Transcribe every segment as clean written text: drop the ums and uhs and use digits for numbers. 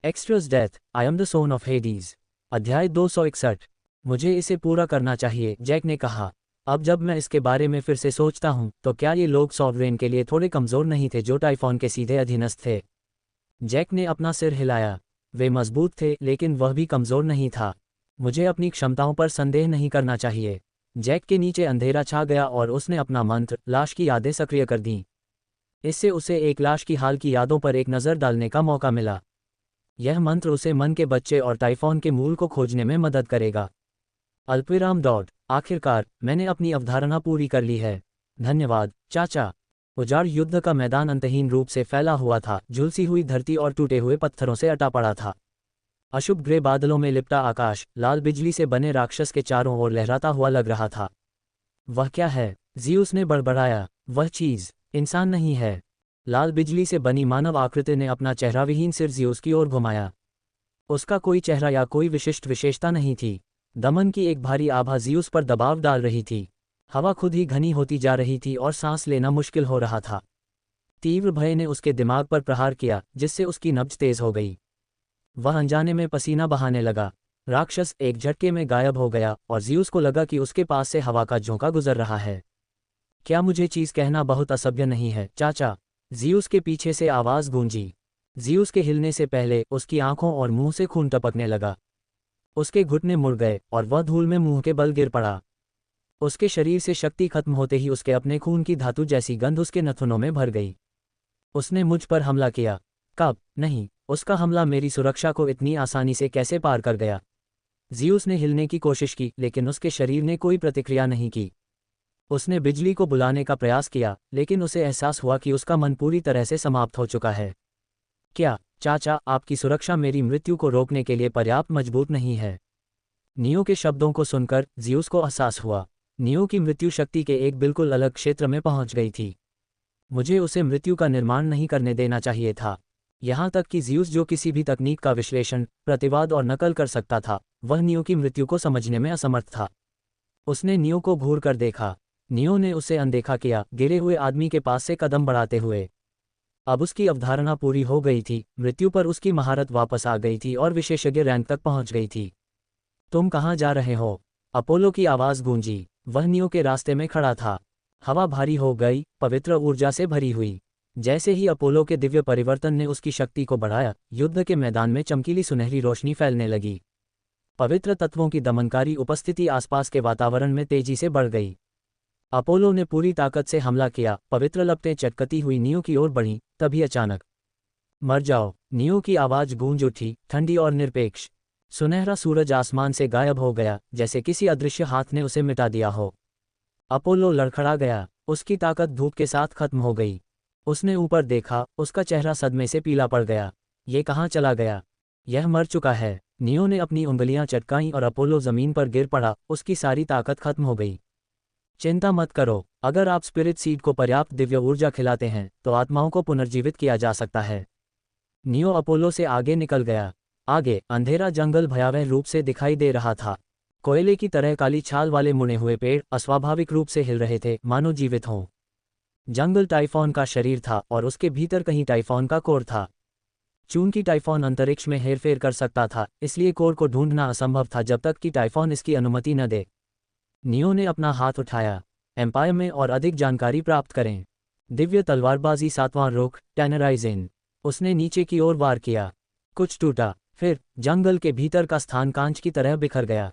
Extras death, I am the son of Hades. अध्याय 261। मुझे इसे पूरा करना चाहिए, जैक ने कहा। अब जब मैं इसके बारे में फिर से सोचता हूँ तो क्या ये लोग सॉवरेन के लिए थोड़े कमज़ोर नहीं थे जो टाइफॉन के सीधे अधीनस्थ थे? जैक ने अपना सिर हिलाया। वे मजबूत थे लेकिन वह भी कमज़ोर नहीं था। मुझे अपनी क्षमताओं पर संदेह नहीं करना चाहिए। जैक के नीचे अंधेरा छा गया और उसने अपना मंत्र लाश की यादें सक्रिय कर दीं। इससे उसे एक लाश की हाल की यादों पर एक नज़र डालने का मौका मिला। यह मंत्र उसे मन के बच्चे और टाइफॉन के मूल को खोजने में मदद करेगा। अल्पविराम डॉट। आखिरकार मैंने अपनी अवधारणा पूरी कर ली है। धन्यवाद चाचा। उजाड़ युद्ध का मैदान अंतहीन रूप से फैला हुआ था, झुलसी हुई धरती और टूटे हुए पत्थरों से अटा पड़ा था। अशुभ ग्रे बादलों में लिपटा आकाश लाल बिजली से बने राक्षस के चारों ओर लहराता हुआ लग रहा था। वह क्या है? ज़ीउस ने बड़बड़ाया। वह चीज़ इंसान नहीं है। लाल बिजली से बनी मानव आकृति ने अपना चेहराविहीन सिर ज़ीउस की ओर घुमाया। उसका कोई चेहरा या कोई विशिष्ट विशेषता नहीं थी। दमन की एक भारी आभा ज़ीउस पर दबाव डाल रही थी। हवा खुद ही घनी होती जा रही थी और सांस लेना मुश्किल हो रहा था। तीव्र भय ने उसके दिमाग पर प्रहार किया, जिससे उसकी नब्ज तेज हो गई। वह अनजाने में पसीना बहाने लगा। राक्षस एक झटके में गायब हो गया और ज़ीउस को लगा कि उसके पास से हवा का झोंका गुजर रहा है। क्या मुझे चीज़ कहना बहुत असभ्य नहीं है, चाचा? ज़ीउस के पीछे से आवाज़ गूंजी। ज़ीउस के हिलने से पहले उसकी आंखों और मुंह से खून टपकने लगा। उसके घुटने मुड़ गए और वह धूल में मुंह के बल गिर पड़ा। उसके शरीर से शक्ति खत्म होते ही उसके अपने खून की धातु जैसी गंध उसके नथुनों में भर गई। उसने मुझ पर हमला किया। कब? नहीं, उसका हमला मेरी सुरक्षा को इतनी आसानी से कैसे पार कर गया? ज़ीउस ने हिलने की कोशिश की लेकिन उसके शरीर ने कोई प्रतिक्रिया नहीं की। उसने बिजली को बुलाने का प्रयास किया लेकिन उसे एहसास हुआ कि उसका मन पूरी तरह से समाप्त हो चुका है। क्या, चाचा, आपकी सुरक्षा मेरी मृत्यु को रोकने के लिए पर्याप्त मजबूत नहीं है? नियो के शब्दों को सुनकर ज़ीउस को एहसास हुआ। नियो की मृत्यु शक्ति के एक बिल्कुल अलग क्षेत्र में पहुंच गई थी। मुझे उसे मृत्यु का निर्माण नहीं करने देना चाहिए था। यहाँ तक कि ज़ीउस जो किसी भी तकनीक का विश्लेषण, प्रतिवाद और नकल कर सकता था, वह नियो की मृत्यु को समझने में असमर्थ था। उसने नियो को घूर कर देखा। नियो ने उसे अनदेखा किया, गिरे हुए आदमी के पास से कदम बढ़ाते हुए। अब उसकी अवधारणा पूरी हो गई थी, मृत्यु पर उसकी महारत वापस आ गई थी और विशेषज्ञ रैंक तक पहुंच गई थी। तुम कहाँ जा रहे हो? अपोलो की आवाज़ गूंजी। वह नियो के रास्ते में खड़ा था। हवा भारी हो गई, पवित्र ऊर्जा से भरी हुई। जैसे ही अपोलो के दिव्य परिवर्तन ने उसकी शक्ति को बढ़ाया, युद्ध के मैदान में चमकीली सुनहरी रोशनी फैलने लगी। पवित्र तत्वों की दमनकारी उपस्थिति आसपास के वातावरण में तेजी से बढ़ गई। अपोलो ने पूरी ताकत से हमला किया। पवित्र लपटें चटकती हुई नियो की ओर बढ़ीं, तभी अचानक मर जाओ, नियो की आवाज़ गूंज उठी, ठंडी और निरपेक्ष। सुनहरा सूरज आसमान से गायब हो गया, जैसे किसी अदृश्य हाथ ने उसे मिटा दिया हो। अपोलो लड़खड़ा गया। उसकी ताकत धूप के साथ खत्म हो गई। उसने ऊपर देखा, उसका चेहरा सदमे से पीला पड़ गया। ये कहाँ चला गया? यह मर चुका है। नियो ने अपनी उंगलियां चटकाईं और अपोलो जमीन पर गिर पड़ा। उसकी सारी ताकत खत्म हो गई। चिंता मत करो, अगर आप स्पिरिट सीड को पर्याप्त दिव्य ऊर्जा खिलाते हैं तो आत्माओं को पुनर्जीवित किया जा सकता है। नियो अपोलो से आगे निकल गया। आगे अंधेरा जंगल भयावह रूप से दिखाई दे रहा था। कोयले की तरह काली छाल वाले मुड़े हुए पेड़ अस्वाभाविक रूप से हिल रहे थे, मानो जीवित हों। जंगल टाइफॉन का शरीर था और उसके भीतर कहीं टाइफॉन का कोर था। चूंकि टाइफॉन अंतरिक्ष में हेरफेर कर सकता था, इसलिए कोर को ढूंढना असंभव था जब तक कि टाइफॉन इसकी अनुमति न दे। नियो ने अपना हाथ उठाया। एम्पायर में और अधिक जानकारी प्राप्त करें। दिव्य तलवारबाजी 7वां रुख, टेनराइजेन। उसने नीचे की ओर वार किया। कुछ टूटा, फिर जंगल के भीतर का स्थान कांच की तरह बिखर गया।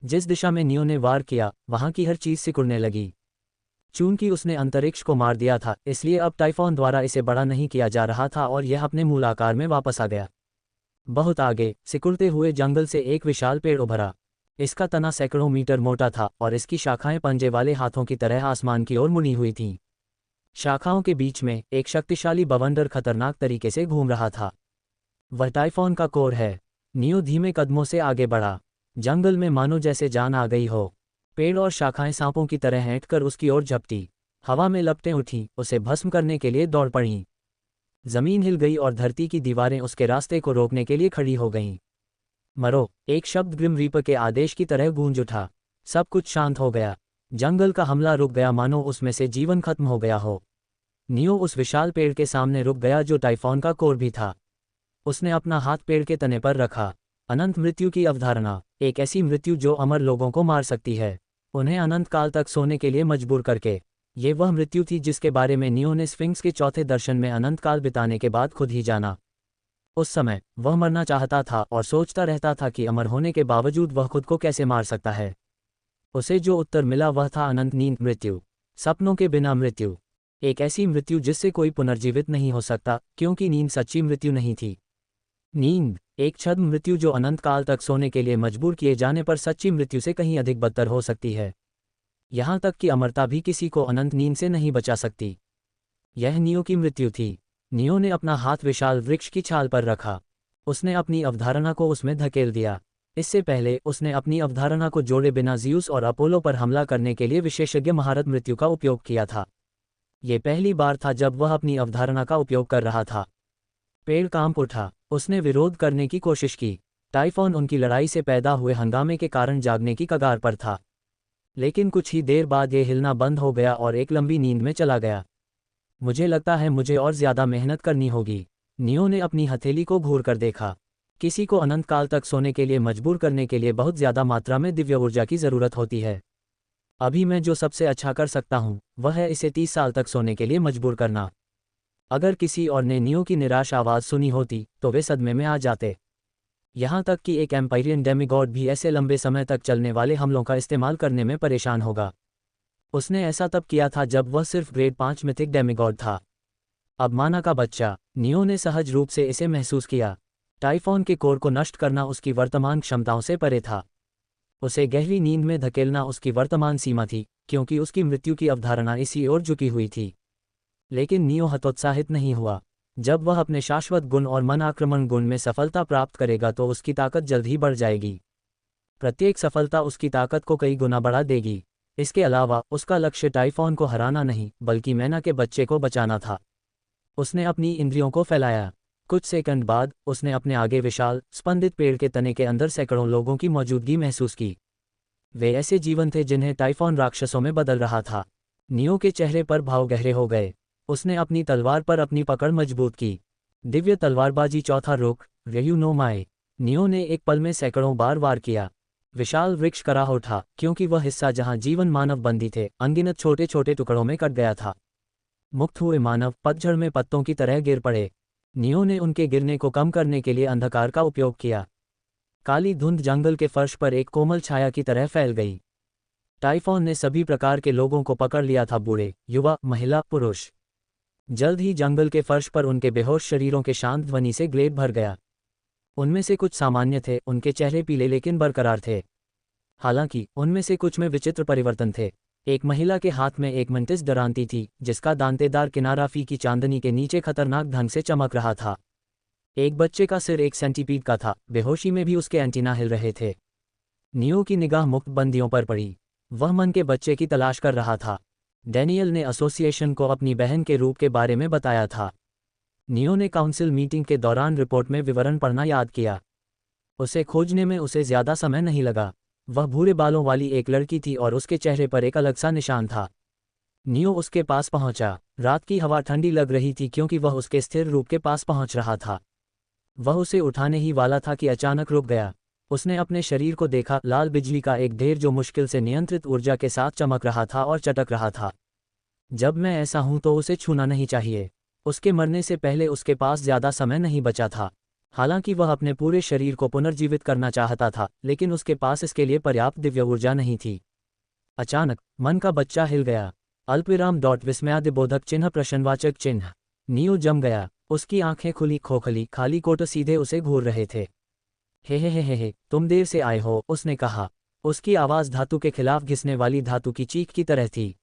जिस दिशा में नियो ने वार किया, वहां की हर चीज सिकुड़ने लगी। चूंकि उसने अंतरिक्ष को मार दिया था, इसलिए अब टाइफॉन द्वारा इसे बड़ा नहीं किया जा रहा था और यह अपने मूल आकार में वापस आ गया। बहुत आगे सिकुड़ते हुए जंगल से एक विशाल पेड़ उभरा। इसका तना सैकड़ों मीटर मोटा था और इसकी शाखाएं पंजे वाले हाथों की तरह आसमान की ओर मुड़ी हुई थीं। शाखाओं के बीच में एक शक्तिशाली बवंडर खतरनाक तरीके से घूम रहा था। वह टाइफॉन का कोर है। नियो धीमे कदमों से आगे बढ़ा। जंगल में मानो जैसे जान आ गई हो। पेड़ और शाखाएं सांपों की तरह ऐंठकर उसकी ओर झपटी। हवा में लपटें उठीं, उसे भस्म करने के लिए दौड़ पड़ीं। जमीन हिल गई और धरती की दीवारें उसके रास्ते को रोकने के लिए खड़ी हो गईं। मरो, एक शब्द ग्रिम रीपर के आदेश की तरह गूंज उठा। सब कुछ शांत हो गया। जंगल का हमला रुक गया, मानो उसमें से जीवन खत्म हो गया हो। नियो उस विशाल पेड़ के सामने रुक गया जो टाइफॉन का कोर भी था। उसने अपना हाथ पेड़ के तने पर रखा। अनंत मृत्यु की अवधारणा, एक ऐसी मृत्यु जो अमर लोगों को मार सकती है, उन्हें अनंत काल तक सोने के लिए मजबूर करके। ये वह मृत्यु थी जिसके बारे में नियो ने स्फिंक्स के चौथे दर्शन में अनंत काल बिताने के बाद खुद ही जाना। उस समय वह मरना चाहता था और सोचता रहता था कि अमर होने के बावजूद वह खुद को कैसे मार सकता है। उसे जो उत्तर मिला वह था अनंत नींद मृत्यु, सपनों के बिना मृत्यु। एक ऐसी मृत्यु जिससे कोई पुनर्जीवित नहीं हो सकता, क्योंकि नींद सच्ची मृत्यु नहीं थी। नींद एक छद्म मृत्यु जो अनंत काल तक सोने के लिए मजबूर किए जाने पर सच्ची मृत्यु से कहीं अधिक बदतर हो सकती है। यहाँ तक कि अमरता भी किसी को अनंत नींद से नहीं बचा सकती। यह नियो की मृत्यु थी। नियो ने अपना हाथ विशाल वृक्ष की छाल पर रखा। उसने अपनी अवधारणा को उसमें धकेल दिया। इससे पहले उसने अपनी अवधारणा को जोड़े बिना ज़्यूस और अपोलो पर हमला करने के लिए विशेषज्ञ महारथ मृत्यु का उपयोग किया था। ये पहली बार था जब वह अपनी अवधारणा का उपयोग कर रहा था। पेड़ कांप उठा। उसने विरोध करने की कोशिश की। टाइफॉन उनकी लड़ाई से पैदा हुए हंगामे के कारण जागने की कगार पर था। लेकिन कुछ ही देर बाद ये हिलना बंद हो गया और एक लंबी नींद में चला गया। मुझे लगता है मुझे और ज़्यादा मेहनत करनी होगी। नियो ने अपनी हथेली को घूर कर देखा। किसी को अनंत काल तक सोने के लिए मजबूर करने के लिए बहुत ज़्यादा मात्रा में दिव्य ऊर्जा की ज़रूरत होती है। अभी मैं जो सबसे अच्छा कर सकता हूँ वह है इसे 30 साल तक सोने के लिए मजबूर करना। अगर किसी और ने नियो की निराश आवाज़ सुनी होती तो वे सदमे में आ जाते। यहाँ तक कि एक एम्पायरियन डेमिगॉड भी ऐसे लंबे समय तक चलने वाले हमलों का इस्तेमाल करने में परेशान होगा। उसने ऐसा तब किया था जब वह सिर्फ ग्रेड 5 मिथिक डेमिगॉड था। अब माना का बच्चा, नियो ने सहज रूप से इसे महसूस किया। टाइफॉन के कोर को नष्ट करना उसकी वर्तमान क्षमताओं से परे था। उसे गहरी नींद में धकेलना उसकी वर्तमान सीमा थी, क्योंकि उसकी मृत्यु की अवधारणा इसी ओर झुकी हुई थी। लेकिन नियो हतोत्साहित नहीं हुआ। जब वह अपने शाश्वत गुण और मन आक्रमण गुण में सफलता प्राप्त करेगा तो उसकी ताकत जल्द ही बढ़ जाएगी। प्रत्येक सफलता उसकी ताकत को कई गुना बढ़ा देगी। इसके अलावा उसका लक्ष्य टाइफॉन को हराना नहीं बल्कि मैना के बच्चे को बचाना था। उसने अपनी इंद्रियों को फैलाया। कुछ सेकंड बाद उसने अपने आगे विशाल स्पंदित पेड़ के तने के अंदर सैकड़ों लोगों की मौजूदगी महसूस की। वे ऐसे जीवन थे जिन्हें टाइफॉन राक्षसों में बदल रहा था। नियो के चेहरे पर भाव गहरे हो गए। उसने अपनी तलवार पर अपनी पकड़ मजबूत की। दिव्य तलवारबाजी चौथा रुख, रेयू नो माए। नियो ने एक पल में सैकड़ों बार वार किया। विशाल वृक्ष कराह उठा, क्योंकि वह हिस्सा जहां जीवन मानव बंदी थे अनगिनत छोटे छोटे टुकड़ों में कट गया था। मुक्त हुए मानव पतझड़ में पत्तों की तरह गिर पड़े। नियो ने उनके गिरने को कम करने के लिए अंधकार का उपयोग किया। काली धुंध जंगल के फर्श पर एक कोमल छाया की तरह फैल गई। टाइफॉन ने सभी प्रकार के लोगों को पकड़ लिया था, बूढ़े, युवा, महिला, पुरुष। जल्द ही जंगल के फर्श पर उनके बेहोश शरीरों के शांत ध्वनि से ग्लेड भर गया। उनमें से कुछ सामान्य थे, उनके चेहरे पीले लेकिन बरकरार थे। हालांकि उनमें से कुछ में विचित्र परिवर्तन थे। एक महिला के हाथ में एक मंटिस डरांती थी, जिसका दांतेदार किनारा फीकी चांदनी के नीचे खतरनाक ढंग से चमक रहा था। एक बच्चे का सिर एक सेंटीपीड का था, बेहोशी में भी उसके एंटीना हिल रहे थे। नियो की निगाह मुक्त बंदियों पर पड़ी। वह मन के बच्चे की तलाश कर रहा था। डैनियल ने एसोसिएशन को अपनी बहन के रूप के बारे में बताया था। नियो ने काउंसिल मीटिंग के दौरान रिपोर्ट में विवरण पढ़ना याद किया। उसे खोजने में उसे ज़्यादा समय नहीं लगा। वह भूरे बालों वाली एक लड़की थी और उसके चेहरे पर एक अलग सा निशान था। नियो उसके पास पहुंचा। रात की हवा ठंडी लग रही थी क्योंकि वह उसके स्थिर रूप के पास पहुंच रहा था। वह उसे उठाने ही वाला था कि अचानक रुक गया। उसने अपने शरीर को देखा, लाल बिजली का एक ढेर जो मुश्किल से नियंत्रित ऊर्जा के साथ चमक रहा था और चटक रहा था। जब मैं ऐसा हूं तो उसे छूना नहीं चाहिए। उसके मरने से पहले उसके पास ज़्यादा समय नहीं बचा था। हालांकि वह अपने पूरे शरीर को पुनर्जीवित करना चाहता था, लेकिन उसके पास इसके लिए पर्याप्त दिव्य ऊर्जा नहीं थी। अचानक मन का बच्चा हिल गया। अल्पविराम डॉट विस्मयादिबोधक चिन्ह प्रश्नवाचक चिन्ह। नियो जम गया। उसकी आंखें खुली, खोखली खाली कोट सीधे उसे घूर रहे थे। हे, तुम देर से आए हो, उसने कहा। उसकी आवाज़ धातु के खिलाफ घिसने वाली धातु की चीख की तरह थी।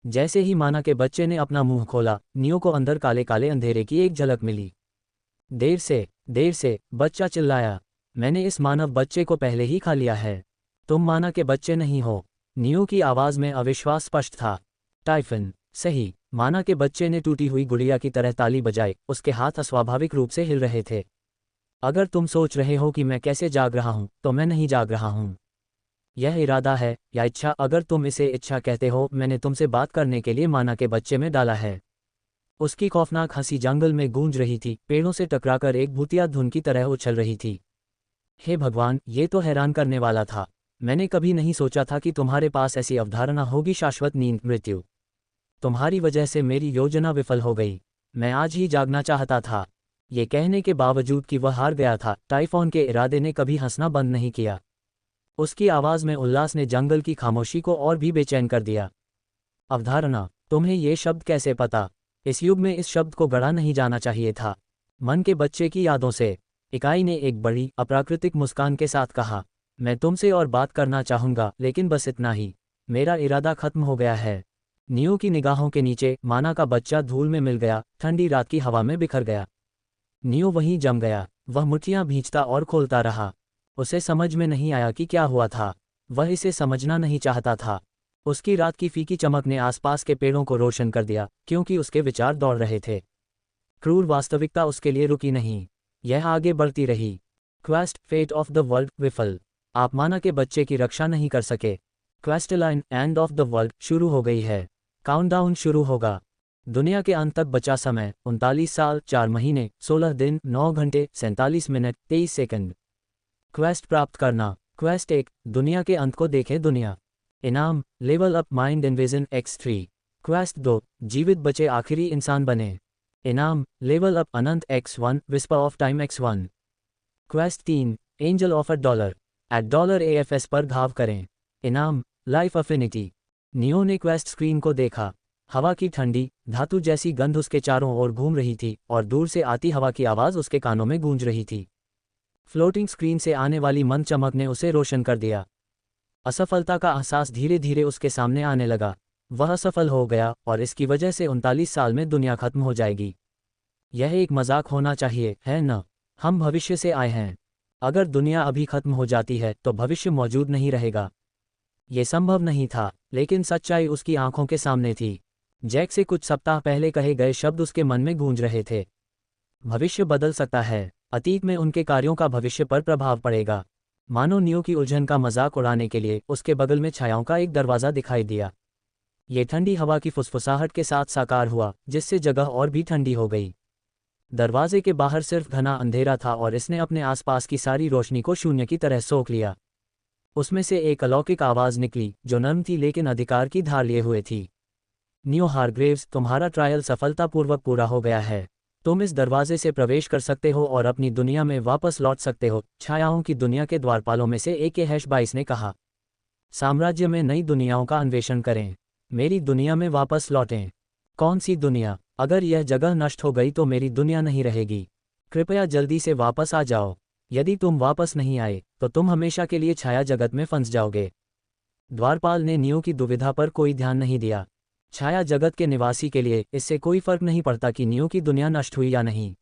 जैसे ही माना के बच्चे ने अपना मुंह खोला, नियो को अंदर काले काले अंधेरे की एक झलक मिली। देर से, बच्चा चिल्लाया। मैंने इस मानव बच्चे को पहले ही खा लिया है। तुम माना के बच्चे नहीं हो। नियो की आवाज़ में अविश्वास स्पष्ट था। टाइफन, सही। माना के बच्चे ने टूटी हुई गुड़िया की तरह ताली बजाई। उसके हाथ अस्वाभाविक रूप से हिल रहे थे। अगर तुम सोच रहे हो कि मैं कैसे जाग रहा हूं, तो मैं नहीं जाग रहा हूं। यह इरादा है या इच्छा, अगर तुम इसे इच्छा कहते हो, मैंने तुमसे बात करने के लिए माना के बच्चे में डाला है। उसकी खौफनाक हंसी जंगल में गूंज रही थी, पेड़ों से टकराकर एक भूतिया धुन की तरह उछल रही थी। हे भगवान, ये तो हैरान करने वाला था। मैंने कभी नहीं सोचा था कि तुम्हारे पास ऐसी अवधारणा होगी। शाश्वत नींद, मृत्यु। तुम्हारी वजह से मेरी योजना विफल हो गई। मैं आज ही जागना चाहता था। ये कहने के बावजूद कि वह हार गया था, टाइफॉन के इरादे ने कभी हंसना बंद नहीं किया। उसकी आवाज़ में उल्लास ने जंगल की खामोशी को और भी बेचैन कर दिया। अवधारणा, तुम्हें ये शब्द कैसे पता? इस युग में इस शब्द को गढ़ा नहीं जाना चाहिए था। मन के बच्चे की यादों से, इकाई ने एक बड़ी अप्राकृतिक मुस्कान के साथ कहा। मैं तुमसे और बात करना चाहूँगा, लेकिन बस इतना ही। मेरा इरादा खत्म हो गया है। नियो की निगाहों के नीचे माना का बच्चा धूल में मिल गया, ठंडी रात की हवा में बिखर गया। नियो वहीं जम गया। वह मुट्ठियां भींचता और खोलता रहा। उसे समझ में नहीं आया कि क्या हुआ था। वह इसे समझना नहीं चाहता था। उसकी रात की फीकी चमक ने आसपास के पेड़ों को रोशन कर दिया, क्योंकि उसके विचार दौड़ रहे थे। क्रूर वास्तविकता उसके लिए रुकी नहीं। यह आगे बढ़ती रही। Quest, fate of the world, विफल। आप माना के बच्चे की रक्षा नहीं कर सके। क्वेस्टलाइन, एंड ऑफ द वर्ल्ड, शुरू हो गई है। काउंटडाउन शुरू होगा। दुनिया के अंत तक बचा समय 39 साल 4 महीने 16 दिन 9 घंटे 47 मिनट 23 सेकंड। क्वेस्ट प्राप्त करना। क्वेस्ट 1, दुनिया के अंत को देखे दुनिया। इनाम, level up mind invasion X3। Quest 2, जीवित बचे आखिरी इंसान बने। इनाम, level up Anant X1, whisper of time X1। Quest 3, angel of $1 $AFS पर घाव करें। इनाम, लाइफ अफिनिटी। नियो ने क्वेस्ट स्क्रीन को देखा। हवा की ठंडी, धातु जैसी गंध उसके चारों ओर घूम रही थी, और दूर से आती हवा की आवाज़ उसके कानों में गूंज रही थी। फ्लोटिंग स्क्रीन से आने वाली मंद चमक ने उसे रोशन कर दिया। असफलता का एहसास धीरे धीरे उसके सामने आने लगा। वह असफल हो गया, और इसकी वजह से 39 साल में दुनिया खत्म हो जाएगी। यह एक मजाक होना चाहिए, है न? हम भविष्य से आए हैं। अगर दुनिया अभी खत्म हो जाती है तो भविष्य मौजूद नहीं रहेगा। ये संभव नहीं था, लेकिन सच्चाई उसकी आंखों के सामने थी। जैक से कुछ सप्ताह पहले कहे गए शब्द उसके मन में गूंज रहे थे। भविष्य बदल सकता है। अतीत में उनके कार्यों का भविष्य पर प्रभाव पड़ेगा। मानो नियो की उलझन का मजाक उड़ाने के लिए उसके बगल में छायाओं का एक दरवाज़ा दिखाई दिया। ये ठंडी हवा की फुसफुसाहट के साथ साकार हुआ, जिससे जगह और भी ठंडी हो गई। दरवाजे के बाहर सिर्फ घना अंधेरा था, और इसने अपने आसपास की सारी रोशनी को शून्य की तरह सोख लिया। उसमें से एक अलौकिक आवाज़ निकली, जो नर्म थी लेकिन अधिकार की धार लिए हुए थी। नियो हारग्रेव्स, तुम्हारा ट्रायल सफलतापूर्वक पूरा हो गया है। तुम इस दरवाजे से प्रवेश कर सकते हो और अपनी दुनिया में वापस लौट सकते हो। छायाओं की दुनिया के द्वारपालों में से एक -22 ने कहा। साम्राज्य में नई दुनियाओं का अन्वेषण करें। मेरी दुनिया में वापस लौटें। कौन सी दुनिया? अगर यह जगह नष्ट हो गई तो मेरी दुनिया नहीं रहेगी। कृपया जल्दी से वापस आ जाओ। यदि तुम वापस नहीं आए तो तुम हमेशा के लिए छाया जगत में फंस जाओगे। द्वारपाल ने नियो की दुविधा पर कोई ध्यान नहीं दिया। छाया जगत के निवासी के लिए इससे कोई फर्क नहीं पड़ता कि नियो की दुनिया नष्ट हुई या नहीं।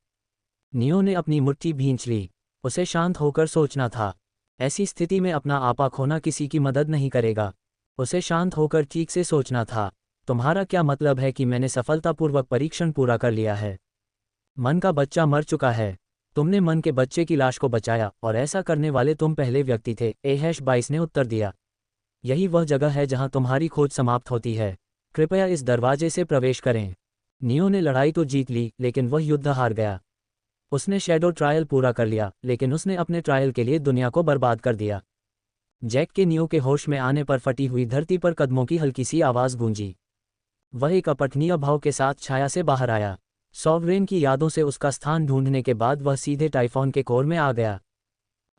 नियो ने अपनी मुट्ठी भींच ली। उसे शांत होकर सोचना था। ऐसी स्थिति में अपना आपा खोना किसी की मदद नहीं करेगा। उसे शांत होकर ठीक से सोचना था। तुम्हारा क्या मतलब है कि मैंने सफलतापूर्वक परीक्षण पूरा कर लिया है? मन का बच्चा मर चुका है। तुमने मन के बच्चे की लाश को बचाया, और ऐसा करने वाले तुम पहले व्यक्ति थे, -22 ने उत्तर दिया। यही वह जगह है जहां तुम्हारी खोज समाप्त होती है। कृपया इस दरवाजे से प्रवेश करें। नियो ने लड़ाई तो जीत ली, लेकिन वह युद्ध हार गया। उसने शैडो ट्रायल पूरा कर लिया, लेकिन उसने अपने ट्रायल के लिए दुनिया को बर्बाद कर दिया। जैक के नियो के होश में आने पर फटी हुई धरती पर कदमों की हल्की सी आवाज़ गूंजी। वह एक अपठनीय भाव के साथ छाया से बाहर आया। सॉवरेन की यादों से उसका स्थान ढूंढने के बाद वह सीधे टाइफॉन के कोर में आ गया।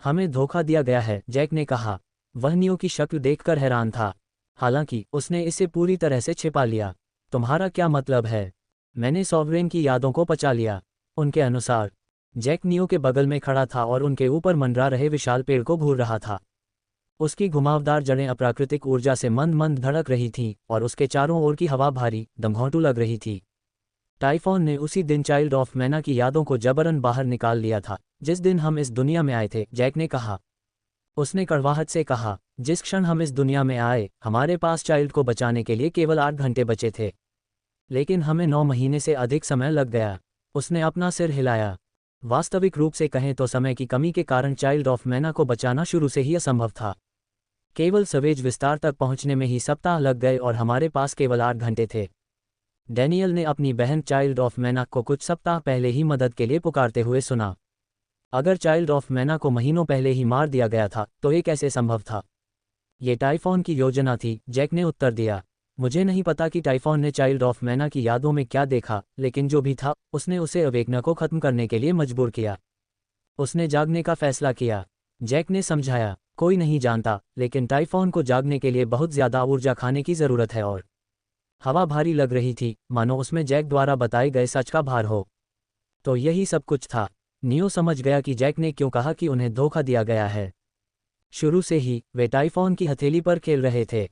हमें धोखा दिया गया है, जैक ने कहा। वह नियो की शक्ल देखकर हैरान था। हालांकि उसने इसे पूरी तरह से छिपा लिया। तुम्हारा क्या मतलब है? मैंने सॉवरेन की यादों को पचा लिया। उनके अनुसार जैक नियो के बगल में खड़ा था और उनके ऊपर मंडरा रहे विशाल पेड़ को घूर रहा था। उसकी घुमावदार जड़ें अप्राकृतिक ऊर्जा से मंद मंद धड़क रही थीं, और उसके चारों ओर की हवा भारी, दमघोंटू लग रही थी। टाइफॉन ने उसी दिन चाइल्ड ऑफ मैना की यादों को जबरन बाहर निकाल लिया था, जिस दिन हम इस दुनिया में आए थे, जैक ने कहा। उसने कड़वाहट से कहा, जिस क्षण हम इस दुनिया में आए, हमारे पास चाइल्ड को बचाने के लिए केवल 8 घंटे बचे थे। लेकिन हमें 9 महीने से अधिक समय लग गया। उसने अपना सिर हिलाया। वास्तविक रूप से कहें तो समय की कमी के कारण चाइल्ड ऑफ मैना को बचाना शुरू से ही असंभव था। केवल सवेज विस्तार तक पहुंचने में ही सप्ताह लग गए और हमारे पास केवल 8 घंटे थे। डैनियल ने अपनी बहन चाइल्ड ऑफ मैना को कुछ सप्ताह पहले ही मदद के लिए पुकारते हुए सुना। अगर चाइल्ड ऑफ मैना को महीनों पहले ही मार दिया गया था तो ये कैसे संभव था? ये टाइफॉन की योजना थी, जैक ने उत्तर दिया। मुझे नहीं पता कि टाइफॉन ने चाइल्ड ऑफ मैना की यादों में क्या देखा, लेकिन जो भी था उसने उसे अवेकना को खत्म करने के लिए मजबूर किया। उसने जागने का फैसला किया। जैक ने समझाया, कोई नहीं जानता, लेकिन टाइफॉन को जागने के लिए बहुत ज़्यादा ऊर्जा खाने की ज़रूरत है और हवा भारी लग रही थी, मानो उसमें जैक द्वारा बताए गए सच का भार हो। तो यही सब कुछ था। नियो समझ गया कि जैक ने क्यों कहा कि उन्हें धोखा दिया गया है। शुरू से ही वे टाइफॉन की हथेली पर खेल रहे थे।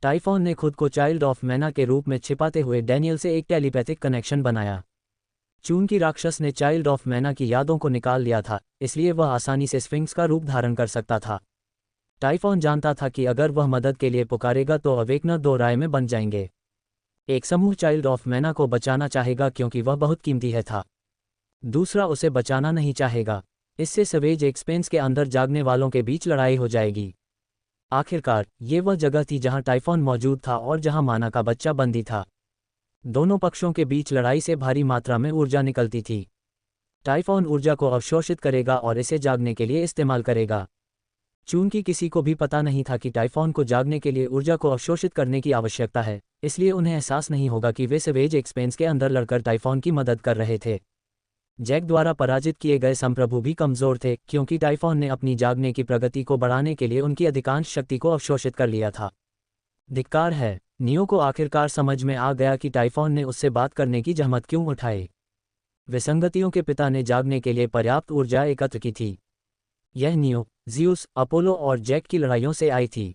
टाइफॉन ने खुद को चाइल्ड ऑफ मैना के रूप में छिपाते हुए डैनियल से एक टेलीपैथिक कनेक्शन बनाया। चून की राक्षस ने चाइल्ड ऑफ मैना की यादों को निकाल लिया था, इसलिए वह आसानी से स्फिंक्स का रूप धारण कर सकता था। टाइफॉन जानता था कि अगर वह मदद के लिए पुकारेगा तो अवेकनर दो राय में बन जाएंगे। एक समूह चाइल्ड ऑफ मैना को बचाना चाहेगा क्योंकि वह बहुत कीमती है था। दूसरा उसे बचाना नहीं चाहेगा। इससे सवेज एक्सपेंस के अंदर जागने वालों के बीच लड़ाई हो जाएगी। आखिरकार ये वह जगह थी जहां टाइफॉन मौजूद था और जहां माना का बच्चा बंदी था। दोनों पक्षों के बीच लड़ाई से भारी मात्रा में ऊर्जा निकलती थी। टाइफॉन ऊर्जा को अवशोषित करेगा और इसे जागने के लिए इस्तेमाल करेगा। चूंकि किसी को भी पता नहीं था कि टाइफॉन को जागने के लिए ऊर्जा को अवशोषित करने की आवश्यकता है, इसलिए उन्हें एहसास नहीं होगा कि वे सवेज एक्सपेंस के अंदर लड़कर टाइफॉन की मदद कर रहे थे। जैक द्वारा पराजित किए गए संप्रभु भी कमज़ोर थे, क्योंकि टाइफॉन ने अपनी जागने की प्रगति को बढ़ाने के लिए उनकी अधिकांश शक्ति को अवशोषित कर लिया था। धिक्कार है। नियो को आखिरकार समझ में आ गया कि टाइफॉन ने उससे बात करने की जहमत क्यों उठाई। विसंगतियों के पिता ने जागने के लिए पर्याप्त ऊर्जा एकत्र की थी। यह नियो, ज़्यूस, अपोलो और जैक की लड़ाइयों से आई थी।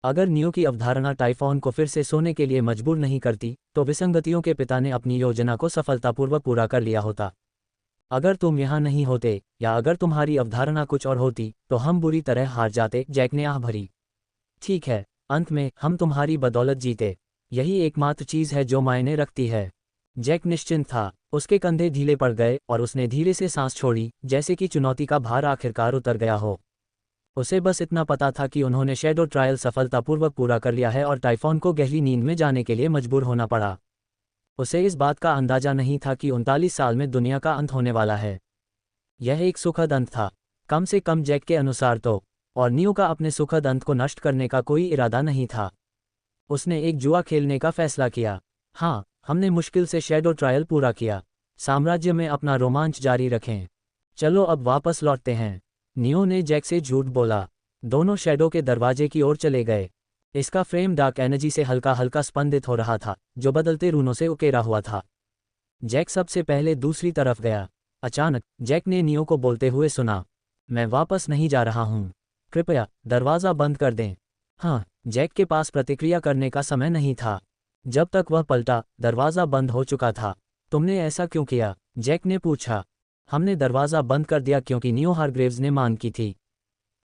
अगर नियो की अवधारणा टाइफॉन को फिर से सोने के लिए मजबूर नहीं करती, तो विसंगतियों के पिता ने अपनी योजना को सफलतापूर्वक पूरा कर लिया होता। अगर तुम यहाँ नहीं होते, या अगर तुम्हारी अवधारणा कुछ और होती, तो हम बुरी तरह हार जाते, जैक ने आह भरी। ठीक है, अंत में हम तुम्हारी बदौलत जीते। यही एकमात्र चीज़ है जो मायने रखती है। जैक निश्चिंत था। उसके कंधे ढीले पड़ गए और उसने धीरे से सांस छोड़ी, जैसे कि चुनौती का भार आखिरकार उतर गया हो। उसे बस इतना पता था कि उन्होंने शैडो ट्रायल सफलतापूर्वक पूरा कर लिया है और टाइफॉन को गहरी नींद में जाने के लिए मजबूर होना पड़ा। उसे इस बात का अंदाजा नहीं था कि 39 साल में दुनिया का अंत होने वाला है। यह एक सुखद अंत था, कम से कम जैक के अनुसार तो, और नियो का अपने सुखद अंत को नष्ट करने का कोई इरादा नहीं था। उसने एक जुआ खेलने का फैसला किया। हाँ, हमने मुश्किल से शैडो ट्रायल पूरा किया। साम्राज्य में अपना रोमांच जारी रखें। चलो अब वापस लौटते हैं। नियो ने जैक से झूठ बोला। दोनों शैडो के दरवाजे की ओर चले गए। इसका फ्रेम डार्क एनर्जी से हल्का हल्का स्पंदित हो रहा था, जो बदलते रूनों से उकेरा हुआ था। जैक सबसे पहले दूसरी तरफ गया। अचानक जैक ने नियो को बोलते हुए सुना, मैं वापस नहीं जा रहा हूँ। कृपया दरवाज़ा बंद कर दें। हाँ, जैक के पास प्रतिक्रिया करने का समय नहीं था। जब तक वह पलटा, दरवाज़ा बंद हो चुका था। तुमने ऐसा क्यों किया? जैक ने पूछा। हमने दरवाज़ा बंद कर दिया क्योंकि नियो हारग्रेव्स ने मांग की थी।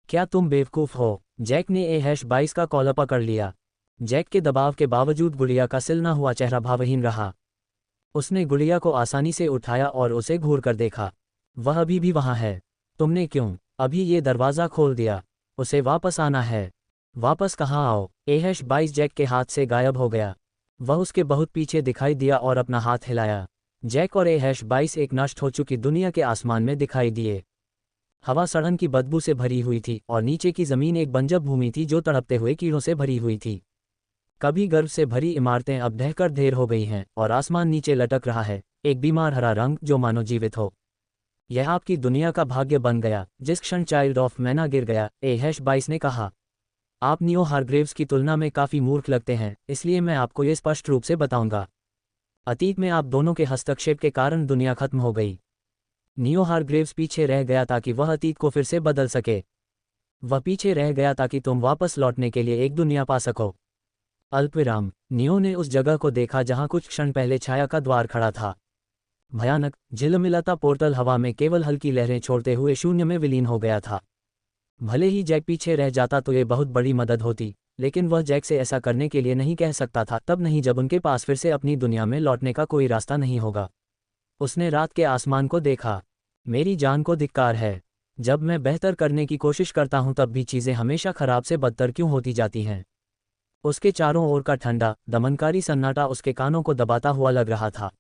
क्या तुम बेवकूफ़ हो? जैक ने A-22 का कॉलर पकड़ लिया। जैक के दबाव के बावजूद गुड़िया का सिलना हुआ चेहरा भावहीन रहा। उसने गुड़िया को आसानी से उठाया और उसे घूर कर देखा। वह अभी भी वहाँ है। तुमने क्यों अभी ये दरवाज़ा खोल दिया? उसे वापस आना है। वापस कहाँ आओ? A-22 जैक के हाथ से गायब हो गया। वह उसके बहुत पीछे दिखाई दिया और अपना हाथ हिलाया। जैक और A-22 एक नष्ट हो चुकी दुनिया के आसमान में दिखाई दिए। हवा सड़न की बदबू से भरी हुई थी और नीचे की ज़मीन एक बंजर भूमि थी जो तड़पते हुए कीड़ों से भरी हुई थी। कभी गर्व से भरी इमारतें अब ढहकर ढेर हो गई हैं और आसमान नीचे लटक रहा है, एक बीमार हरा रंग जो मानो जीवित हो। यह आपकी दुनिया का भाग्य बन गया जिस क्षण चाइल्ड ऑफ मैना गिर गया, A-22 ने कहा। आप नियो हारग्रेव्स की तुलना में काफ़ी मूर्ख लगते हैं, इसलिए मैं आपको ये स्पष्ट रूप से बताऊंगा। अतीत में आप दोनों के हस्तक्षेप के कारण दुनिया खत्म हो गई। नियो हारग्रेव्स पीछे रह गया ताकि वह अतीत को फिर से बदल सके। वह पीछे रह गया ताकि तुम वापस लौटने के लिए एक दुनिया पा सको। अल्पविराम। नियो ने उस जगह को देखा जहां कुछ क्षण पहले छाया का द्वार खड़ा था। भयानक झिलमिलाता पोर्टल हवा में केवल हल्की लहरें छोड़ते हुए शून्य में विलीन हो गया था। भले ही जैक पीछे रह जाता तो ये बहुत बड़ी मदद होती, लेकिन वह जैक से ऐसा करने के लिए नहीं कह सकता था, तब नहीं जब उनके पास फिर से अपनी दुनिया में लौटने का कोई रास्ता नहीं होगा। उसने रात के आसमान को देखा। मेरी जान को धिक्कार है। जब मैं बेहतर करने की कोशिश करता हूं तब भी चीज़ें हमेशा खराब से बदतर क्यों होती जाती हैं? उसके चारों ओर का ठंडा, दमनकारी सन्नाटा उसके कानों को दबाता हुआ लग रहा था।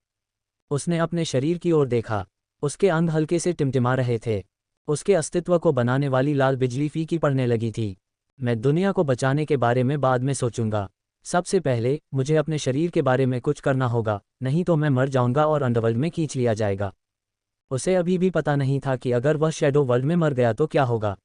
उसने अपने शरीर की ओर देखा। उसके अंग हल्के से टिमटिमा रहे थे। उसके अस्तित्व को बनाने वाली लाल बिजली फीकी पड़ने लगी थी। मैं दुनिया को बचाने के बारे में बाद में सोचूंगा। सबसे पहले मुझे अपने शरीर के बारे में कुछ करना होगा, नहीं तो मैं मर जाऊंगा और अंडरवर्ल्ड में खींच लिया जाएगा। उसे अभी भी पता नहीं था कि अगर वह शैडो वर्ल्ड में मर गया तो क्या होगा।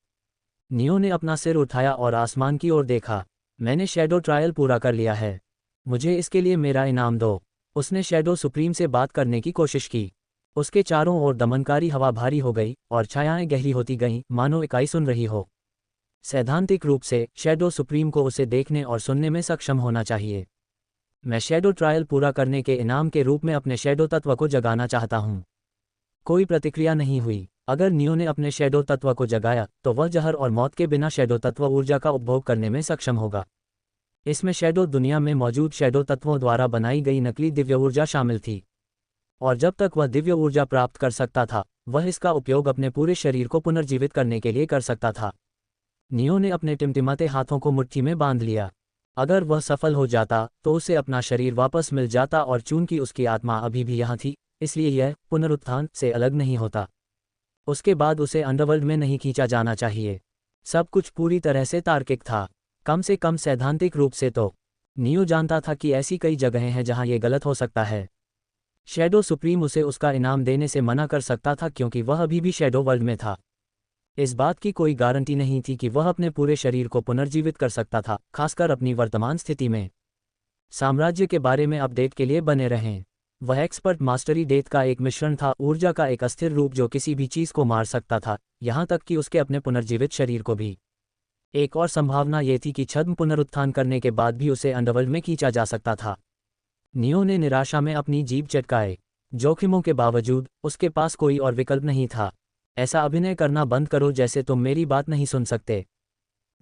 नियो ने अपना सिर उठाया और आसमान की ओर देखा। मैंने शैडो ट्रायल पूरा कर लिया है। मुझे इसके लिए मेरा इनाम दो। उसने शैडो सुप्रीम से बात करने की कोशिश की। उसके चारों ओर दमनकारी हवा भारी हो गई और छायाएं गहरी होती गईं, मानो इकाई सुन रही हो। सैद्धांतिक रूप से शैडो सुप्रीम को उसे देखने और सुनने में सक्षम होना चाहिए। मैं शैडो ट्रायल पूरा करने के इनाम के रूप में अपने शैडो तत्व को जगाना चाहता हूँ। कोई प्रतिक्रिया नहीं हुई। अगर नियो ने अपने शैडो तत्व को जगाया तो वह जहर और मौत के बिना शैडो तत्व ऊर्जा का उपभोग करने में सक्षम होगा। इसमें शैडो दुनिया में मौजूद शैडो तत्वों द्वारा बनाई गई नकली दिव्य ऊर्जा शामिल थी, और जब तक वह दिव्य ऊर्जा प्राप्त कर सकता था वह इसका उपयोग अपने पूरे शरीर को पुनर्जीवित करने के लिए कर सकता था। नियो ने अपने टिमटिमाते हाथों को मुट्ठी में बांध लिया। अगर वह सफल हो जाता तो उसे अपना शरीर वापस मिल जाता और चूंकि उसकी आत्मा अभी भी यहाँ थी, इसलिए यह पुनरुत्थान से अलग नहीं होता। उसके बाद उसे अंडरवर्ल्ड में नहीं खींचा जाना चाहिए। सब कुछ पूरी तरह से तार्किक था, कम से कम सैद्धांतिक रूप से तो। नियो जानता था कि ऐसी कई जगहें हैं जहां यह गलत हो सकता है। शैडो सुप्रीम उसे उसका इनाम देने से मना कर सकता था क्योंकि वह अभी भी शैडो वर्ल्ड में था। इस बात की कोई गारंटी नहीं थी कि वह अपने पूरे शरीर को पुनर्जीवित कर सकता था, खासकर अपनी वर्तमान स्थिति में। साम्राज्य के बारे में अपडेट के लिए बने रहें। वह एक्सपर्ट मास्टरी डेथ का एक मिश्रण था, ऊर्जा का एक अस्थिर रूप जो किसी भी चीज को मार सकता था, यहां तक कि उसके अपने पुनर्जीवित शरीर को भी। एक और संभावना ये थी कि छद्म पुनरुत्थान करने के बाद भी उसे अंडरवर्ल्ड में खींचा जा सकता था। नियो ने निराशा में अपनी जीभ चटकाए। जोखिमों के बावजूद उसके पास कोई और विकल्प नहीं था। ऐसा अभिनय करना बंद करो जैसे तुम मेरी बात नहीं सुन सकते।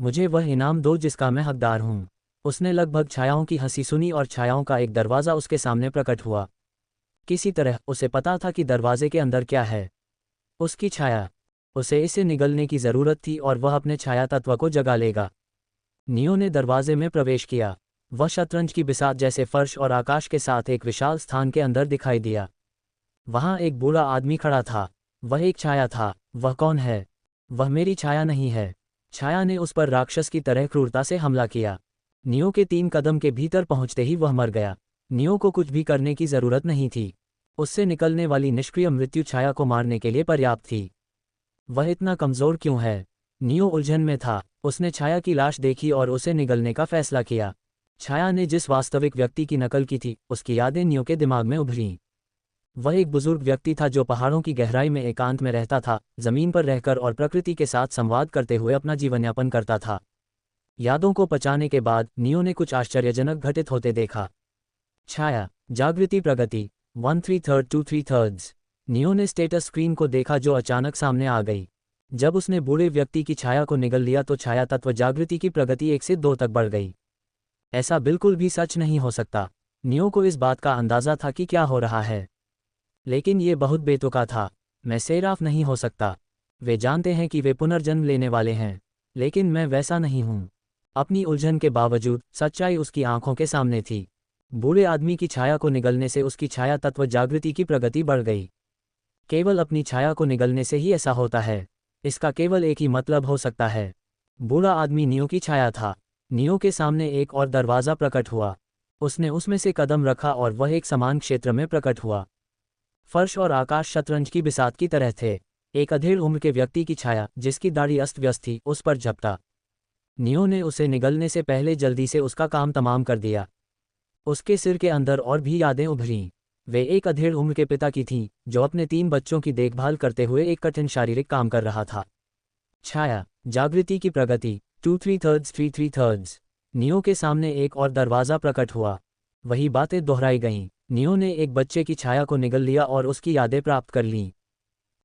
मुझे वह इनाम दो जिसका मैं हकदार हूं। उसने लगभग छायाओं की हंसी सुनी और छायाओं का एक दरवाज़ा उसके सामने प्रकट हुआ। किसी तरह उसे पता था कि दरवाजे के अंदर क्या है। उसकी छाया। उसे इसे निगलने की ज़रूरत थी और वह अपने छाया तत्व को जगा लेगा। नियो ने दरवाजे में प्रवेश किया। वह शतरंज की बिसात जैसे फर्श और आकाश के साथ एक विशाल स्थान के अंदर दिखाई दिया। वहाँ एक बूढ़ा आदमी खड़ा था। वह एक छाया था। वह कौन है? वह मेरी छाया नहीं है। छाया ने उस पर राक्षस की तरह क्रूरता से हमला किया। नियो के 3 कदम के भीतर पहुंचते ही वह मर गया। नियो को कुछ भी करने की जरूरत नहीं थी। उससे निकलने वाली निष्क्रिय मृत्यु छाया को मारने के लिए पर्याप्त थी। वह इतना कमजोर क्यों है? नियो उलझन में था। उसने छाया की लाश देखी और उसे निगलने का फैसला किया। छाया ने जिस वास्तविक व्यक्ति की नकल की थी उसकी यादें नियो के दिमाग में उभरीं। वह एक बुजुर्ग व्यक्ति था जो पहाड़ों की गहराई में एकांत में रहता था, जमीन पर रहकर और प्रकृति के साथ संवाद करते हुए अपना जीवनयापन करता था। यादों को पचाने के बाद नियो ने कुछ आश्चर्यजनक घटित होते देखा। छाया, जागृति, प्रगति 1 3/3 2 3/3। नियो ने स्टेटस स्क्रीन को देखा जो अचानक सामने आ गई। जब उसने बूढ़े व्यक्ति की छाया को निगल लिया तो छाया तत्व जागृति की प्रगति 1 से 2 तक बढ़ गई। ऐसा बिल्कुल भी सच नहीं हो सकता। नियो को इस बात का अंदाजा था कि क्या हो रहा है, लेकिन ये बहुत बेतुका था। मैं सेराफ नहीं हो सकता। वे जानते हैं कि वे पुनर्जन्म लेने वाले हैं, लेकिन मैं वैसा नहीं हूँ। अपनी उलझन के बावजूद सच्चाई उसकी आंखों के सामने थी। बूढ़े आदमी की छाया को निगलने से उसकी छाया तत्व जागृति की प्रगति बढ़ गई। केवल अपनी छाया को निगलने से ही ऐसा होता है। इसका केवल एक ही मतलब हो सकता है। बूढ़ा आदमी नियो की छाया था। नियो के सामने एक और दरवाज़ा प्रकट हुआ। उसने उसमें से कदम रखा और वह एक समान क्षेत्र में प्रकट हुआ। फर्श और आकाश शतरंज की बिसात की तरह थे। एक अधेड़ उम्र के व्यक्ति की छाया जिसकी दाढ़ी अस्त व्यस्त थी उस पर झपटा। नियो ने उसे निगलने से पहले जल्दी से उसका काम तमाम कर दिया। उसके सिर के अंदर और भी यादें उभरीं। वे एक अधेड़ उम्र के पिता की थीं जो अपने 3 बच्चों की देखभाल करते हुए एक कठिन शारीरिक काम कर रहा था। छाया, जागृति की प्रगति 2 3/3 3 3/3। नियो के सामने एक और दरवाज़ा प्रकट हुआ। वही बातें दोहराई गईं। नियो ने एक बच्चे की छाया को निगल लिया और उसकी यादें प्राप्त कर लीं।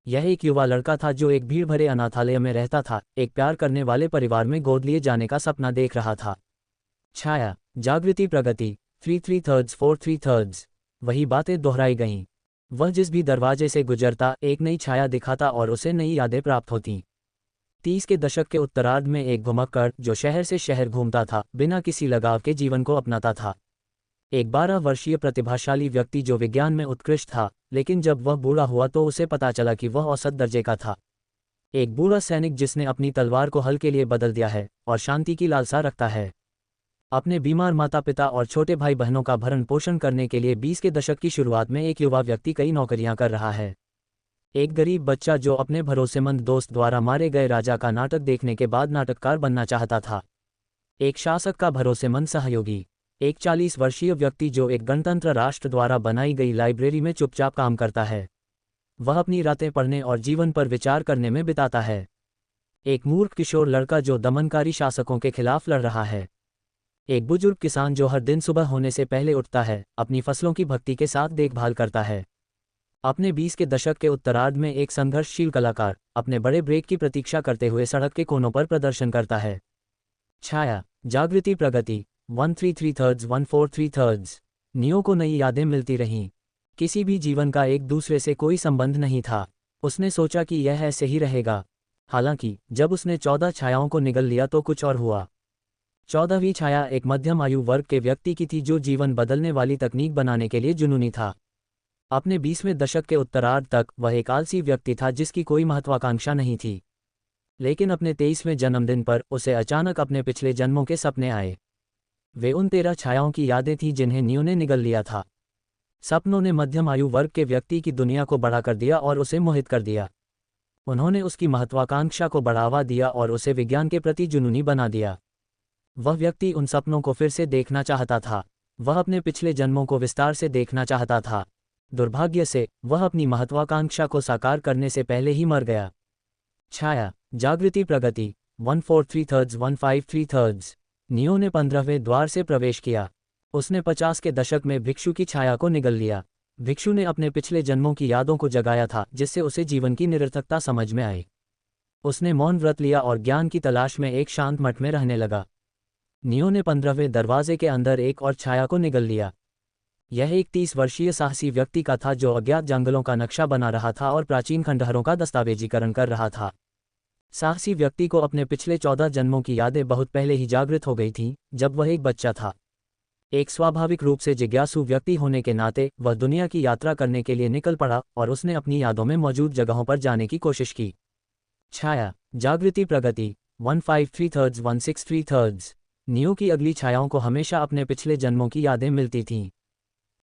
यह एक युवा लड़का था जो एक भीड़ भरे अनाथालय में रहता था, एक प्यार करने वाले परिवार में गोद लिए जाने का सपना देख रहा था। छाया, जागृति, प्रगति 3 3/3 4 3/3। वही बातें दोहराई गईं। वह जिस भी दरवाजे से गुजरता एक नई छाया दिखाता और उसे नई यादें प्राप्त होतीं। 30 के दशक के उत्तरार्ध में एक घुमक्कड़ जो शहर से शहर घूमता था, बिना किसी लगाव के जीवन को अपनाता था। एक 12 वर्षीय प्रतिभाशाली व्यक्ति जो विज्ञान में उत्कृष्ट था, लेकिन जब वह बूढ़ा हुआ तो उसे पता चला कि वह औसत दर्जे का था। एक बूढ़ा सैनिक जिसने अपनी तलवार को हल के लिए बदल दिया है और शांति की लालसा रखता है। अपने बीमार माता पिता और छोटे भाई बहनों का भरण पोषण करने के लिए 20 के दशक की शुरुआत में एक युवा व्यक्ति कई नौकरियां कर रहा है। एक गरीब बच्चा जो अपने भरोसेमंद दोस्त द्वारा मारे गए राजा का नाटक देखने के बाद नाटककार बनना चाहता था। एक शासक का भरोसेमंद सहयोगी। एक 40 वर्षीय व्यक्ति जो एक गणतंत्र राष्ट्र द्वारा बनाई गई लाइब्रेरी में चुपचाप काम करता है। वह अपनी रातें पढ़ने और जीवन पर विचार करने में बिताता है। एक मूर्ख किशोर लड़का जो दमनकारी शासकों के खिलाफ लड़ रहा है। एक बुजुर्ग किसान जो हर दिन सुबह होने से पहले उठता है, अपनी फसलों की भक्ति के साथ देखभाल करता है। अपने 20 के दशक के उत्तरार्ध में एक संघर्षशील कलाकार अपने बड़े ब्रेक की प्रतीक्षा करते हुए सड़क के कोनों पर प्रदर्शन करता है। छाया, जागृति, प्रगति। 133 143। नियो को नई यादें मिलती रहीं। किसी भी जीवन का एक दूसरे से कोई संबंध नहीं था। उसने सोचा कि यह ऐसे ही रहेगा। हालांकि जब उसने 14 छायाओं को निगल लिया तो कुछ और हुआ। 14वीं छाया एक मध्यम आयु वर्ग के व्यक्ति की थी जो जीवन बदलने वाली तकनीक बनाने के लिए जुनूनी था। अपने 20वें दशक के उत्तरार्ध तक वह एक आलसी व्यक्ति था जिसकी कोई महत्वाकांक्षा नहीं थी। लेकिन अपने 23वें जन्मदिन पर उसे अचानक अपने पिछले जन्मों के सपने आए। वे उन 13 छायाओं की यादें थीं जिन्हें नियो ने निगल लिया था। सपनों ने मध्यम आयु वर्ग के व्यक्ति की दुनिया को बड़ा कर दिया और उसे मोहित कर दिया। उन्होंने उसकी महत्वाकांक्षा को बढ़ावा दिया और उसे विज्ञान के प्रति जुनूनी बना दिया। वह व्यक्ति उन सपनों को फिर से देखना चाहता था। वह अपने पिछले जन्मों को विस्तार से देखना चाहता था। दुर्भाग्य से वह अपनी महत्वाकांक्षा को साकार करने से पहले ही मर गया। छाया, जागृति, प्रगति। 143 153। नियो ने 15वें द्वार से प्रवेश किया। उसने 50 के दशक में भिक्षु की छाया को निगल लिया। भिक्षु ने अपने पिछले जन्मों की यादों को जगाया था जिससे उसे जीवन की निरर्थकता समझ में आई। उसने मौन व्रत लिया और ज्ञान की तलाश में एक शांत मठ में रहने लगा। नियो ने 15वें दरवाजे के अंदर एक और छाया को निगल लिया। यह एक 30 वर्षीय साहसी व्यक्ति का था जो अज्ञात जंगलों का नक्शा बना रहा था और प्राचीन खंडहरों का दस्तावेजीकरण कर रहा था। साहसी व्यक्ति को अपने पिछले 14 जन्मों की यादें बहुत पहले ही जागृत हो गई थीं, जब वह एक बच्चा था। एक स्वाभाविक रूप से जिज्ञासु व्यक्ति होने के नाते वह दुनिया की यात्रा करने के लिए निकल पड़ा और उसने अपनी यादों में मौजूद जगहों पर जाने की कोशिश की। छाया, जागृति, प्रगति। 153 163। नियो की अगली छायाओं को हमेशा अपने पिछले जन्मों की यादें मिलती थीं।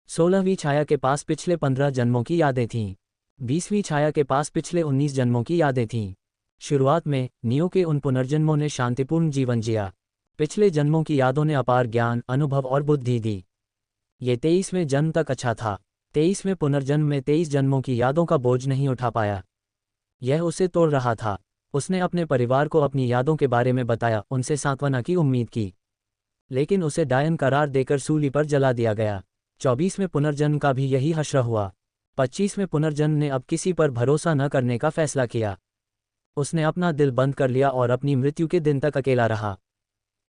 16वीं छाया के पास पिछले 15 जन्मों की यादें थीं। 20वीं छाया के पास पिछले 19 जन्मों की यादें थीं। शुरुआत में नियो के उन पुनर्जन्मों ने शांतिपूर्ण जीवन जिया। पिछले जन्मों की यादों ने अपार ज्ञान, अनुभव और बुद्धि दी। ये 23वें जन्म तक अच्छा था। 23वें पुनर्जन्म में 23 जन्मों की यादों का बोझ नहीं उठा पाया। यह उसे तोड़ रहा था। उसने अपने परिवार को अपनी यादों के बारे में बताया, उनसे सांत्वना की उम्मीद की, लेकिन उसे डायन करार देकर सूली पर जला दिया गया। 24वें पुनर्जन्म का भी यही हश्र हुआ। 25वें पुनर्जन्म ने अब किसी पर भरोसा न करने का फैसला किया। उसने अपना दिल बंद कर लिया और अपनी मृत्यु के दिन तक अकेला रहा।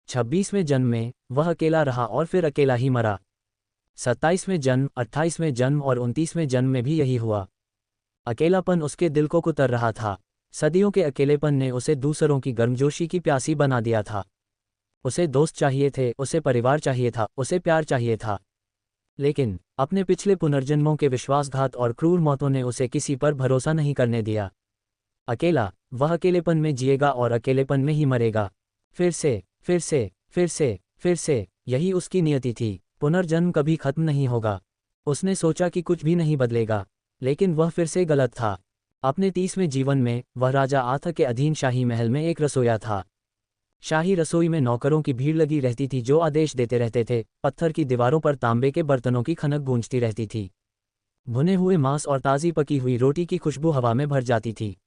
26वें जन्म में वह अकेला रहा और फिर अकेला ही मरा। 27वें जन्म, 28वें जन्म और 29वें जन्म में भी यही हुआ। अकेलापन उसके दिल को कुतर रहा था। सदियों के अकेलेपन ने उसे दूसरों की गर्मजोशी की प्यासी बना दिया था। उसे दोस्त चाहिए थे, उसे परिवार चाहिए था, उसे प्यार चाहिए था। लेकिन अपने पिछले पुनर्जन्मों के विश्वासघात और क्रूर मौतों ने उसे किसी पर भरोसा नहीं करने दिया। अकेला, वह अकेलेपन में जिएगा और अकेलेपन में ही मरेगा। फिर से, फिर से, फिर से, फिर से, यही उसकी नियति थी। पुनर्जन्म कभी खत्म नहीं होगा। उसने सोचा कि कुछ भी नहीं बदलेगा, लेकिन वह फिर से गलत था। अपने 30वें जीवन में वह राजा आर्थर के अधीन शाही महल में एक रसोइया था। शाही रसोई में नौकरों की भीड़ लगी रहती थी जो आदेश देते रहते थे। पत्थर की दीवारों पर तांबे के बर्तनों की खनक गूंजती रहती थी। भुने हुए मांस और ताज़ी पकी हुई रोटी की खुशबू हवा में भर जाती थी।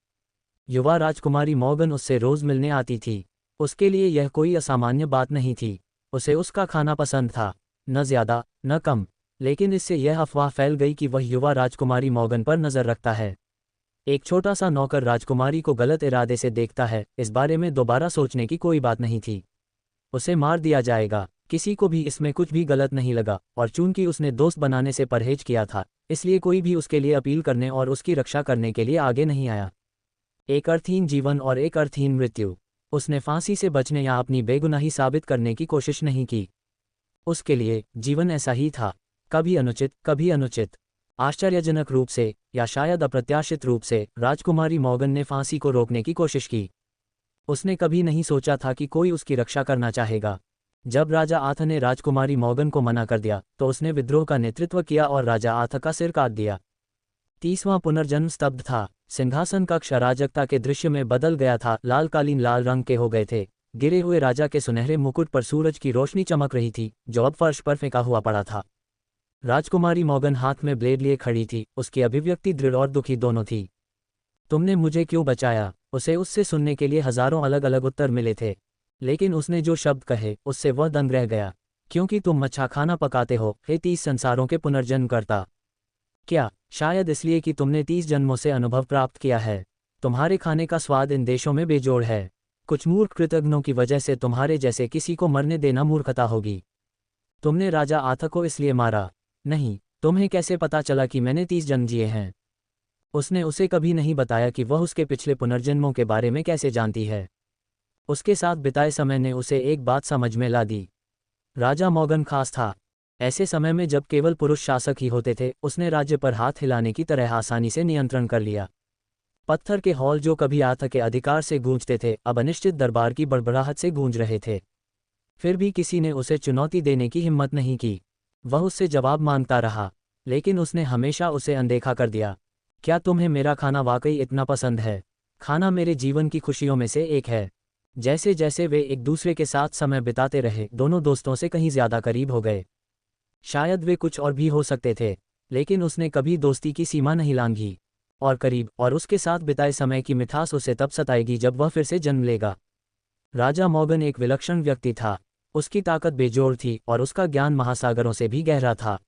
युवा राजकुमारी मॉर्गन उससे रोज मिलने आती थी। उसके लिए यह कोई असामान्य बात नहीं थी। उसे उसका खाना पसंद था, न ज्यादा न कम। लेकिन इससे यह अफवाह फैल गई कि वह युवा राजकुमारी मॉर्गन पर नजर रखता है। एक छोटा सा नौकर राजकुमारी को गलत इरादे से देखता है, इस बारे में दोबारा सोचने की कोई बात नहीं थी। उसे मार दिया जाएगा। किसी को भी इसमें कुछ भी गलत नहीं लगा, और चूंकि उसने दोस्त बनाने से परहेज किया था, इसलिए कोई भी उसके लिए अपील करने और उसकी रक्षा करने के लिए आगे नहीं आया। एक अर्थहीन जीवन और एक अर्थहीन मृत्यु। उसने फांसी से बचने या अपनी बेगुनाही साबित करने की कोशिश नहीं की। उसके लिए जीवन ऐसा ही था, कभी अनुचित कभी अनुचित। आश्चर्यजनक रूप से या शायद अप्रत्याशित रूप से राजकुमारी मॉर्गन ने फांसी को रोकने की कोशिश की। उसने कभी नहीं सोचा था कि कोई उसकी रक्षा करना चाहेगा। जब राजा आर्थर ने राजकुमारी मॉर्गन को मना कर दिया तो उसने विद्रोह का नेतृत्व किया और राजा आर्थर का सिर काट दिया। 30वां पुनर्जन्म स्तब्ध था। सिंहासन कक्ष अराजकता के दृश्य में बदल गया था। लाल कालीन लाल रंग के हो गए थे। गिरे हुए राजा के सुनहरे मुकुट पर सूरज की रोशनी चमक रही थी, जो अब फर्श पर फेंका हुआ पड़ा था। राजकुमारी मॉर्गन हाथ में ब्लेड लिए खड़ी थी। उसकी अभिव्यक्ति दृढ़ और दुखी दोनों थी। तुमने मुझे क्यों बचाया? उसे उससे सुनने के लिए हजारों अलग अलग उत्तर मिले थे, लेकिन उसने जो शब्द कहे उससे वह दंग रह गया। क्योंकि तुम अच्छा खाना पकाते हो, हे 30 संसारों के पुनर्जन्म करता। क्या शायद इसलिए कि तुमने 30 जन्मों से अनुभव प्राप्त किया है? तुम्हारे खाने का स्वाद इन देशों में बेजोड़ है। कुछ मूर्ख कृतज्ञों की वजह से तुम्हारे जैसे किसी को मरने देना मूर्खता होगी। तुमने राजा आर्थर को इसलिए मारा? नहीं। तुम्हें कैसे पता चला कि मैंने 30 जन्म जिए हैं? उसने उसे कभी नहीं बताया कि वह उसके पिछले पुनर्जन्मों के बारे में कैसे जानती है। उसके साथ बिताए समय ने उसे एक बात समझ में ला दी। राजा मॉर्गन खास था। ऐसे समय में जब केवल पुरुष शासक ही होते थे, उसने राज्य पर हाथ हिलाने की तरह आसानी से नियंत्रण कर लिया। पत्थर के हॉल जो कभी आर्थर के अधिकार से गूंजते थे, अब अनिश्चित दरबार की बड़बड़ाहट से गूंज रहे थे। फिर भी किसी ने उसे चुनौती देने की हिम्मत नहीं की। वह उससे जवाब मांगता रहा, लेकिन उसने हमेशा उसे अनदेखा कर दिया। क्या तुम्हें मेरा खाना वाकई इतना पसंद है? खाना मेरे जीवन की खुशियों में से एक है। जैसे जैसे वे एक दूसरे के साथ समय बिताते रहे, दोनों दोस्तों से कहीं ज्यादा करीब हो गए। शायद वे कुछ और भी हो सकते थे, लेकिन उसने कभी दोस्ती की सीमा नहीं लांघी। और करीब और उसके साथ बिताए समय की मिठास उसे तब सताएगी जब वह फिर से जन्म लेगा। राजा मॉर्गन एक विलक्षण व्यक्ति था। उसकी ताकत बेजोड़ थी और उसका ज्ञान महासागरों से भी गहरा था।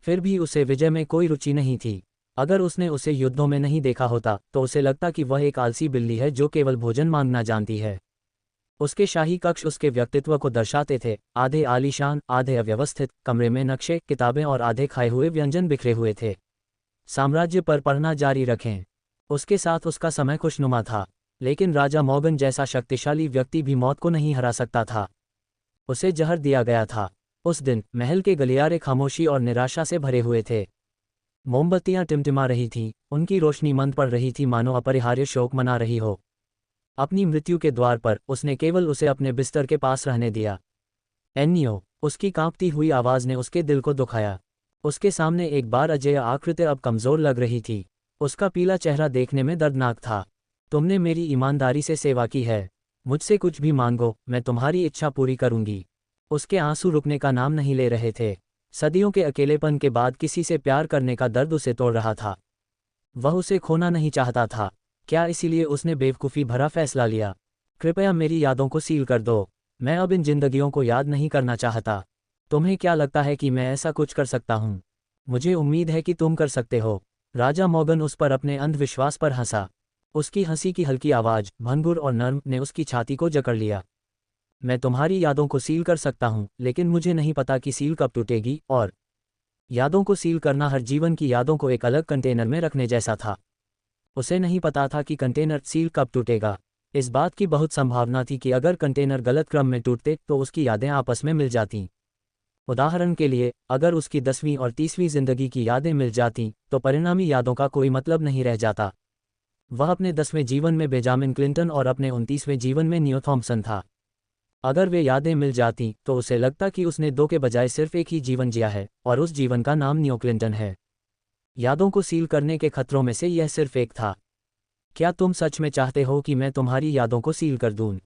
फिर भी उसे विजय में कोई रुचि नहीं थी। अगर उसने उसे युद्धों में नहीं देखा होता तो उसे लगता कि वह एक आलसी बिल्ली है जो केवल भोजन मांगना जानती है। उसके शाही कक्ष उसके व्यक्तित्व को दर्शाते थे। आधे आलीशान, आधे अव्यवस्थित। कमरे में नक्शे, किताबें और आधे खाए हुए व्यंजन बिखरे हुए थे। साम्राज्य पर पढ़ना जारी रखें। उसके साथ उसका समय खुशनुमा था, लेकिन राजा मॉर्गन जैसा शक्तिशाली व्यक्ति भी मौत को नहीं हरा सकता था। उसे जहर दिया गया था। उस दिन महल के गलियारे खामोशी और निराशा से भरे हुए थे। मोमबत्तियां टिमटिमा रही थीं, उनकी रोशनी मंद पड़ रही थी, मानो अपरिहार्य शोक मना रही हो। अपनी मृत्यु के द्वार पर उसने केवल उसे अपने बिस्तर के पास रहने दिया। एन्नियो, उसकी कांपती हुई आवाज़ ने उसके दिल को दुखाया। उसके सामने एक बार अजय आकृति अब कमज़ोर लग रही थी। उसका पीला चेहरा देखने में दर्दनाक था। तुमने मेरी ईमानदारी से सेवा की है। मुझसे कुछ भी मांगो, मैं तुम्हारी इच्छा पूरी करूंगी। उसके आंसू रुकने का नाम नहीं ले रहे थे। सदियों के अकेलेपन के बाद किसी से प्यार करने का दर्द उसे तोड़ रहा था। वह उसे खोना नहीं चाहता था। क्या इसीलिए उसने बेवकूफ़ी भरा फैसला लिया? कृपया मेरी यादों को सील कर दो। मैं अब इन जिंदगियों को याद नहीं करना चाहता। तुम्हें क्या लगता है कि मैं ऐसा कुछ कर सकता हूँ? मुझे उम्मीद है कि तुम कर सकते हो। राजा मॉर्गन उस पर अपने अंधविश्वास पर हंसा। उसकी हंसी की हल्की आवाज़, भंगुर और नर्म, ने उसकी छाती को जकड़ लिया। मैं तुम्हारी यादों को सील कर सकता हूँ, लेकिन मुझे नहीं पता कि सील कब टूटेगी। और यादों को सील करना हर जीवन की यादों को एक अलग कंटेनर में रखने जैसा था। उसे नहीं पता था कि कंटेनर सील कब टूटेगा। इस बात की बहुत संभावना थी कि अगर कंटेनर गलत क्रम में टूटते तो उसकी यादें आपस में मिल जातीं। उदाहरण के लिए, अगर उसकी 10वीं और 30वीं जिंदगी की यादें मिल जातीं तो परिणामी यादों का कोई मतलब नहीं रह जाता। वह अपने 10वें जीवन में बेंजामिन क्लिंटन और अपने 29वें जीवन में नियो थॉम्पसन था। अगर वे यादें मिल जाती तो उसे लगता कि उसने दो के बजाय सिर्फ एक ही जीवन जिया है, और उस जीवन का नाम नियो क्लिंटन है। यादों को सील करने के खतरों में से यह सिर्फ एक था। क्या तुम सच में चाहते हो कि मैं तुम्हारी यादों को सील कर दूं?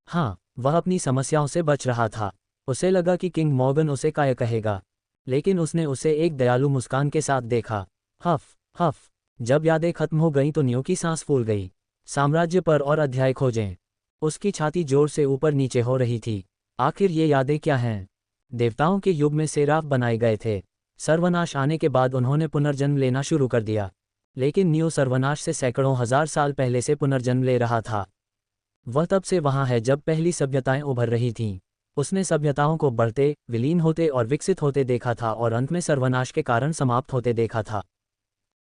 हाँ, वह अपनी समस्याओं से बच रहा था। उसे लगा कि किंग मॉर्गन उसे काय कहेगा, लेकिन उसने उसे एक दयालु मुस्कान के साथ देखा। हफ हफ। जब यादें खत्म हो गईं तो नियो की सांस फूल गई। साम्राज्य पर और अध्याय खोजें। उसकी छाती जोर से ऊपर नीचे हो रही थी। आखिर ये यादें क्या हैं? देवताओं के युग में सेराफ बनाए गए थे। सर्वनाश आने के बाद उन्होंने पुनर्जन्म लेना शुरू कर दिया, लेकिन नियो सर्वनाश से सैकड़ों हजार साल पहले से पुनर्जन्म ले रहा था। वह तब से वहां है जब पहली सभ्यताएं उभर रही थीं। उसने सभ्यताओं को बढ़ते, विलीन होते और विकसित होते देखा था और अंत में सर्वनाश के कारण समाप्त होते देखा था।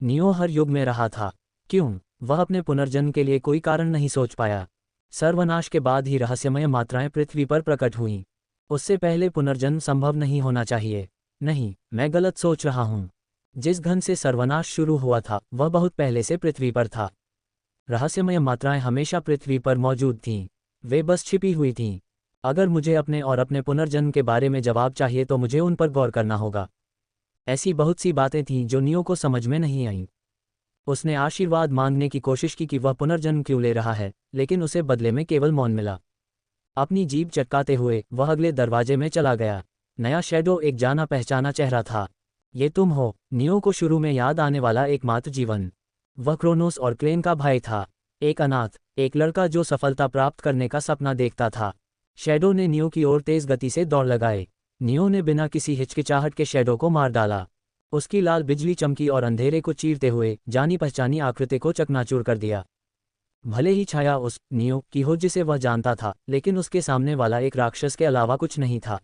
नियो हर युग में रहा था। क्यों? वह अपने पुनर्जन्म के लिए कोई कारण नहीं सोच पाया। सर्वनाश के बाद ही रहस्यमय मात्राएं पृथ्वी पर प्रकट हुईं। उससे पहले पुनर्जन्म संभव नहीं होना चाहिए। नहीं, मैं गलत सोच रहा हूँ। जिस घन से सर्वनाश शुरू हुआ था वह बहुत पहले से पृथ्वी पर था। रहस्यमय मात्राएं हमेशा पृथ्वी पर मौजूद थीं, वे बस छिपी हुई थीं। अगर मुझे अपने और अपने पुनर्जन्म के बारे में जवाब चाहिए तो मुझे उन पर गौर करना होगा। ऐसी बहुत सी बातें थीं जो नियो को समझ में नहीं आईं। उसने आशीर्वाद मांगने की कोशिश की कि वह पुनर्जन्म क्यों ले रहा है, लेकिन उसे बदले में केवल मौन मिला। अपनी जीभ चटकाते हुए वह अगले दरवाजे में चला गया। नया शैडो एक जाना पहचाना चेहरा था। ये तुम हो, नियो को शुरू में याद आने वाला एकमात्र जीवन। वह क्रोनोस और क्लेन का भाई था, एक अनाथ, एक लड़का जो सफलता प्राप्त करने का सपना देखता था। शैडो ने नियो की ओर तेज गति से दौड़ लगाई। नियो ने बिना किसी हिचकिचाहट के शैडो को मार डाला। उसकी लाल बिजली चमकी और अंधेरे को चीरते हुए जानी पहचानी आकृति को चकनाचूर कर दिया। भले ही छाया उस नियो की हो जिसे वह जानता था, लेकिन उसके सामने वाला एक राक्षस के अलावा कुछ नहीं था।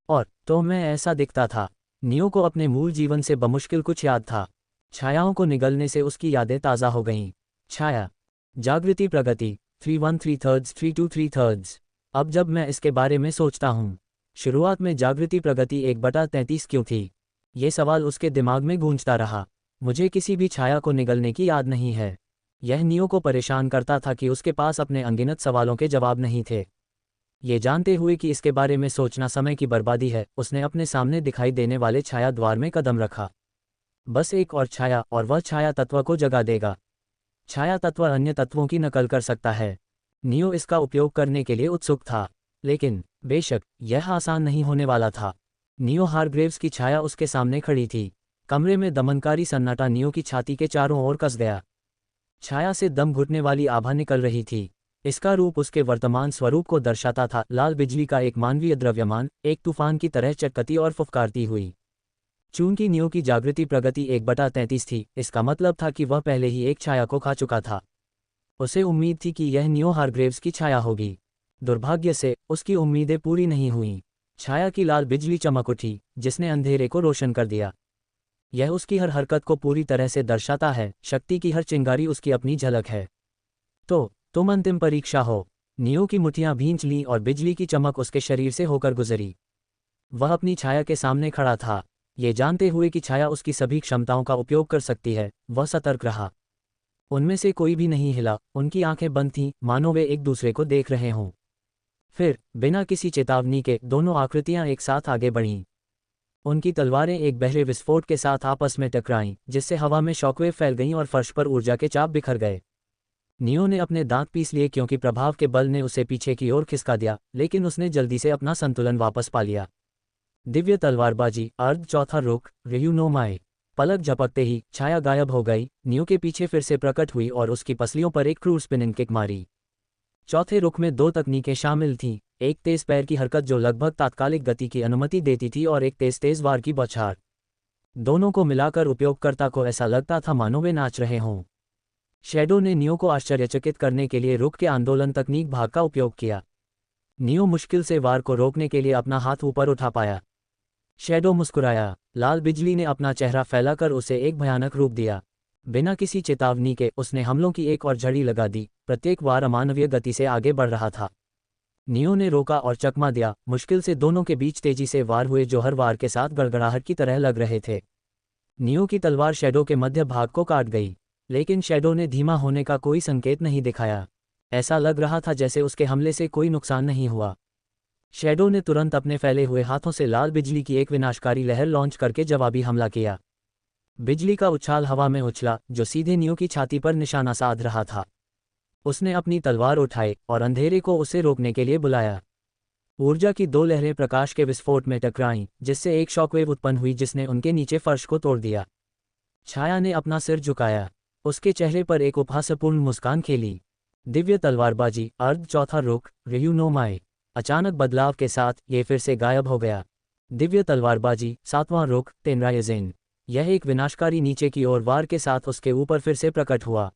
और तो मैं ऐसा दिखता था। नियो को अपने मूल जीवन से बमुश्किल कुछ याद था। छायाओं को निगलने से उसकी यादें ताज़ा हो गईं। छाया, जागृति, प्रगति, 313 323। अब जब मैं इसके बारे में सोचता हूँ, शुरुआत में जागृति प्रगति 1/33 क्यों थी? ये सवाल उसके दिमाग में गूंजता रहा। मुझे किसी भी छाया को निगलने की याद नहीं है। यह नियो को परेशान करता था कि उसके पास अपने अनगिनत सवालों के जवाब नहीं थे। ये जानते हुए कि इसके बारे में सोचना समय की बर्बादी है, उसने अपने सामने दिखाई देने वाले छाया द्वार में कदम रखा। बस एक और छाया, और वह छाया तत्व को जगा देगा। छाया तत्व अन्य तत्वों की नकल कर सकता है। नियो इसका उपयोग करने के लिए उत्सुक था, लेकिन बेशक यह आसान नहीं होने वाला था। नियो हारग्रेव्स की छाया उसके सामने खड़ी थी। कमरे में दमनकारी सन्नाटा नियो की छाती के चारों ओर कस गया। छाया से दम घुटने वाली आभा निकल रही थी। इसका रूप उसके वर्तमान स्वरूप को दर्शाता था, लाल बिजली का एक मानवीय द्रव्यमान, एक तूफान की तरह चटकती और फुफकारती हुई। चूंकि नियो की जागृति प्रगति 1/33 थी, इसका मतलब था कि वह पहले ही एक छाया को खा चुका था। उसे उम्मीद थी कि यह नियो हारग्रेव्स की छाया होगी। दुर्भाग्य से उसकी उम्मीदें पूरी नहीं हुईं। छाया की लाल बिजली चमक उठी, जिसने अंधेरे को रोशन कर दिया। यह उसकी हर हरकत को पूरी तरह से दर्शाता है, शक्ति की हर चिंगारी उसकी अपनी झलक है। तो तुम अंतिम परीक्षा हो। नियो की मुठियां भींच लीं और बिजली की चमक उसके शरीर से होकर गुजरी। वह अपनी छाया के सामने खड़ा था, ये जानते हुए कि छाया उसकी सभी क्षमताओं का उपयोग कर सकती है। वह सतर्क रहा। उनमें से कोई भी नहीं हिला, उनकी आंखें बंद थीं, मानो वे एक दूसरे को देख रहे हों। फिर बिना किसी चेतावनी के दोनों आकृतियां एक साथ आगे बढ़ीं। उनकी तलवारें एक बहरे विस्फोट के साथ आपस में टकराईं, जिससे हवा में शॉकवेव फैल गईं और फर्श पर ऊर्जा के चाप बिखर गए। नियो ने अपने दांत पीस लिए क्योंकि प्रभाव के बल ने उसे पीछे की ओर खिसका दिया, लेकिन उसने जल्दी से अपना संतुलन वापस पा लिया। दिव्य तलवारबाजी, अर्ध चौथा रुख, रियूनोमाए। पलक झपकते ही छाया गायब हो गई। नियो के पीछे फिर से प्रकट हुई और उसकी पसलियों पर एक क्रूर स्पिनिंग किक मारी। चौथे रुख में 2 तकनीकें शामिल थीं, एक तेज पैर की हरकत जो लगभग तात्कालिक गति की अनुमति देती थी और एक तेज वार की बौछार। दोनों को मिलाकर उपयोगकर्ता को ऐसा लगता था मानो वे नाच रहे हों। शैडो ने नियो को आश्चर्यचकित करने के लिए रुख के आंदोलन तकनीक भाग का उपयोग किया। नियो मुश्किल से वार को रोकने के लिए अपना हाथ ऊपर उठा पाया। शैडो मुस्कुराया। लाल बिजली ने अपना चेहरा फैलाकर उसे एक भयानक रूप दिया। बिना किसी चेतावनी के उसने हमलों की एक और झड़ी लगा दी। प्रत्येक वार अमानवीय गति से आगे बढ़ रहा था। नियो ने रोका और चकमा दिया। मुश्किल से दोनों के बीच तेजी से वार हुए जो हर वार के साथ गड़गड़ाहट की तरह लग रहे थे। नियो की तलवार शैडो के मध्य भाग को काट गई, लेकिन शैडो ने धीमा होने का कोई संकेत नहीं दिखाया। ऐसा लग रहा था जैसे उसके हमले से कोई नुकसान नहीं हुआ। शैडो ने तुरंत अपने फैले हुए हाथों से लाल बिजली की एक विनाशकारी लहर लॉन्च करके जवाबी हमला किया। बिजली का उछाल हवा में उछला, जो सीधे नियो की छाती पर निशाना साध रहा था। उसने अपनी तलवार उठाई और अंधेरे को उसे रोकने के लिए बुलाया। ऊर्जा की 2 लहरें प्रकाश के विस्फोट में टकराईं, जिससे एक शॉकवेव उत्पन्न हुई जिसने उनके नीचे फर्श को तोड़ दिया। छाया ने अपना सिर झुकाया। उसके चेहरे पर एक उपहासपूर्ण मुस्कान खेली। दिव्य तलवारबाजी, अर्ध चौथा रुख, रियूनोमाए। अचानक बदलाव के साथ ये फिर से गायब हो गया। दिव्य तलवारबाजी, 7वां रुख, तेनरायजेन। यह एक विनाशकारी नीचे की ओर वार के साथ उसके ऊपर फिर से प्रकट हुआ।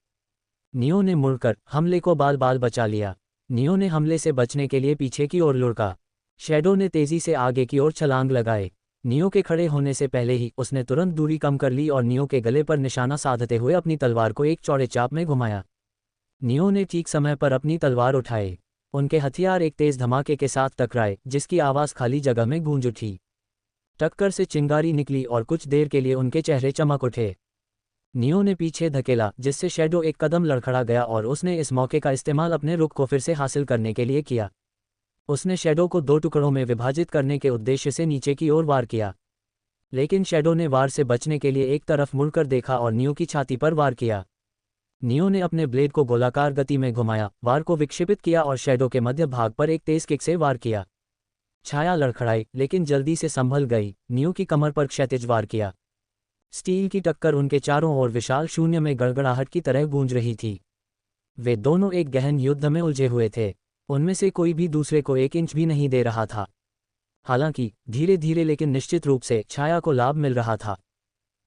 नियो ने मुड़कर हमले को बाल बाल बचा लिया। नियो ने हमले से बचने के लिए पीछे की ओर लुढ़का। शैडो ने तेजी से आगे की ओर छलांग लगाए। नियो के खड़े होने से पहले ही उसने तुरंत दूरी कम कर ली और नियो के गले पर निशाना साधते हुए अपनी तलवार को एक चौड़े चाप में घुमाया। नियो ने ठीक समय पर अपनी तलवार उठाई। उनके हथियार एक तेज धमाके के साथ टकराए, जिसकी आवाज़ खाली जगह में गूंज उठी। टक्कर से चिंगारी निकली और कुछ देर के लिए उनके चेहरे चमक उठे। नियो ने पीछे धकेला, जिससे शैडो एक कदम लड़खड़ा गया और उसने इस मौके का इस्तेमाल अपने रुख को फिर से हासिल करने के लिए किया। उसने शैडो को 2 टुकड़ों में विभाजित करने के उद्देश्य से नीचे की ओर वार किया, लेकिन शैडो ने वार से बचने के लिए एक तरफ मुड़कर देखा और नियो की छाती पर वार किया। नियो ने अपने ब्लेड को गोलाकार गति में घुमाया, वार को विक्षेपित किया और शैडो के मध्य भाग पर एक तेज किक से वार किया। छाया लड़खड़ाई, लेकिन जल्दी से संभल गई। नियो की कमर पर क्षैतिज वार किया। स्टील की टक्कर उनके चारों ओर विशाल शून्य में गड़गड़ाहट की तरह गूंज रही थी। वे दोनों एक गहन युद्ध में उलझे हुए थे। उनमें से कोई भी दूसरे को 1 इंच भी नहीं दे रहा था। हालांकि धीरे धीरे लेकिन निश्चित रूप से छाया को लाभ मिल रहा था।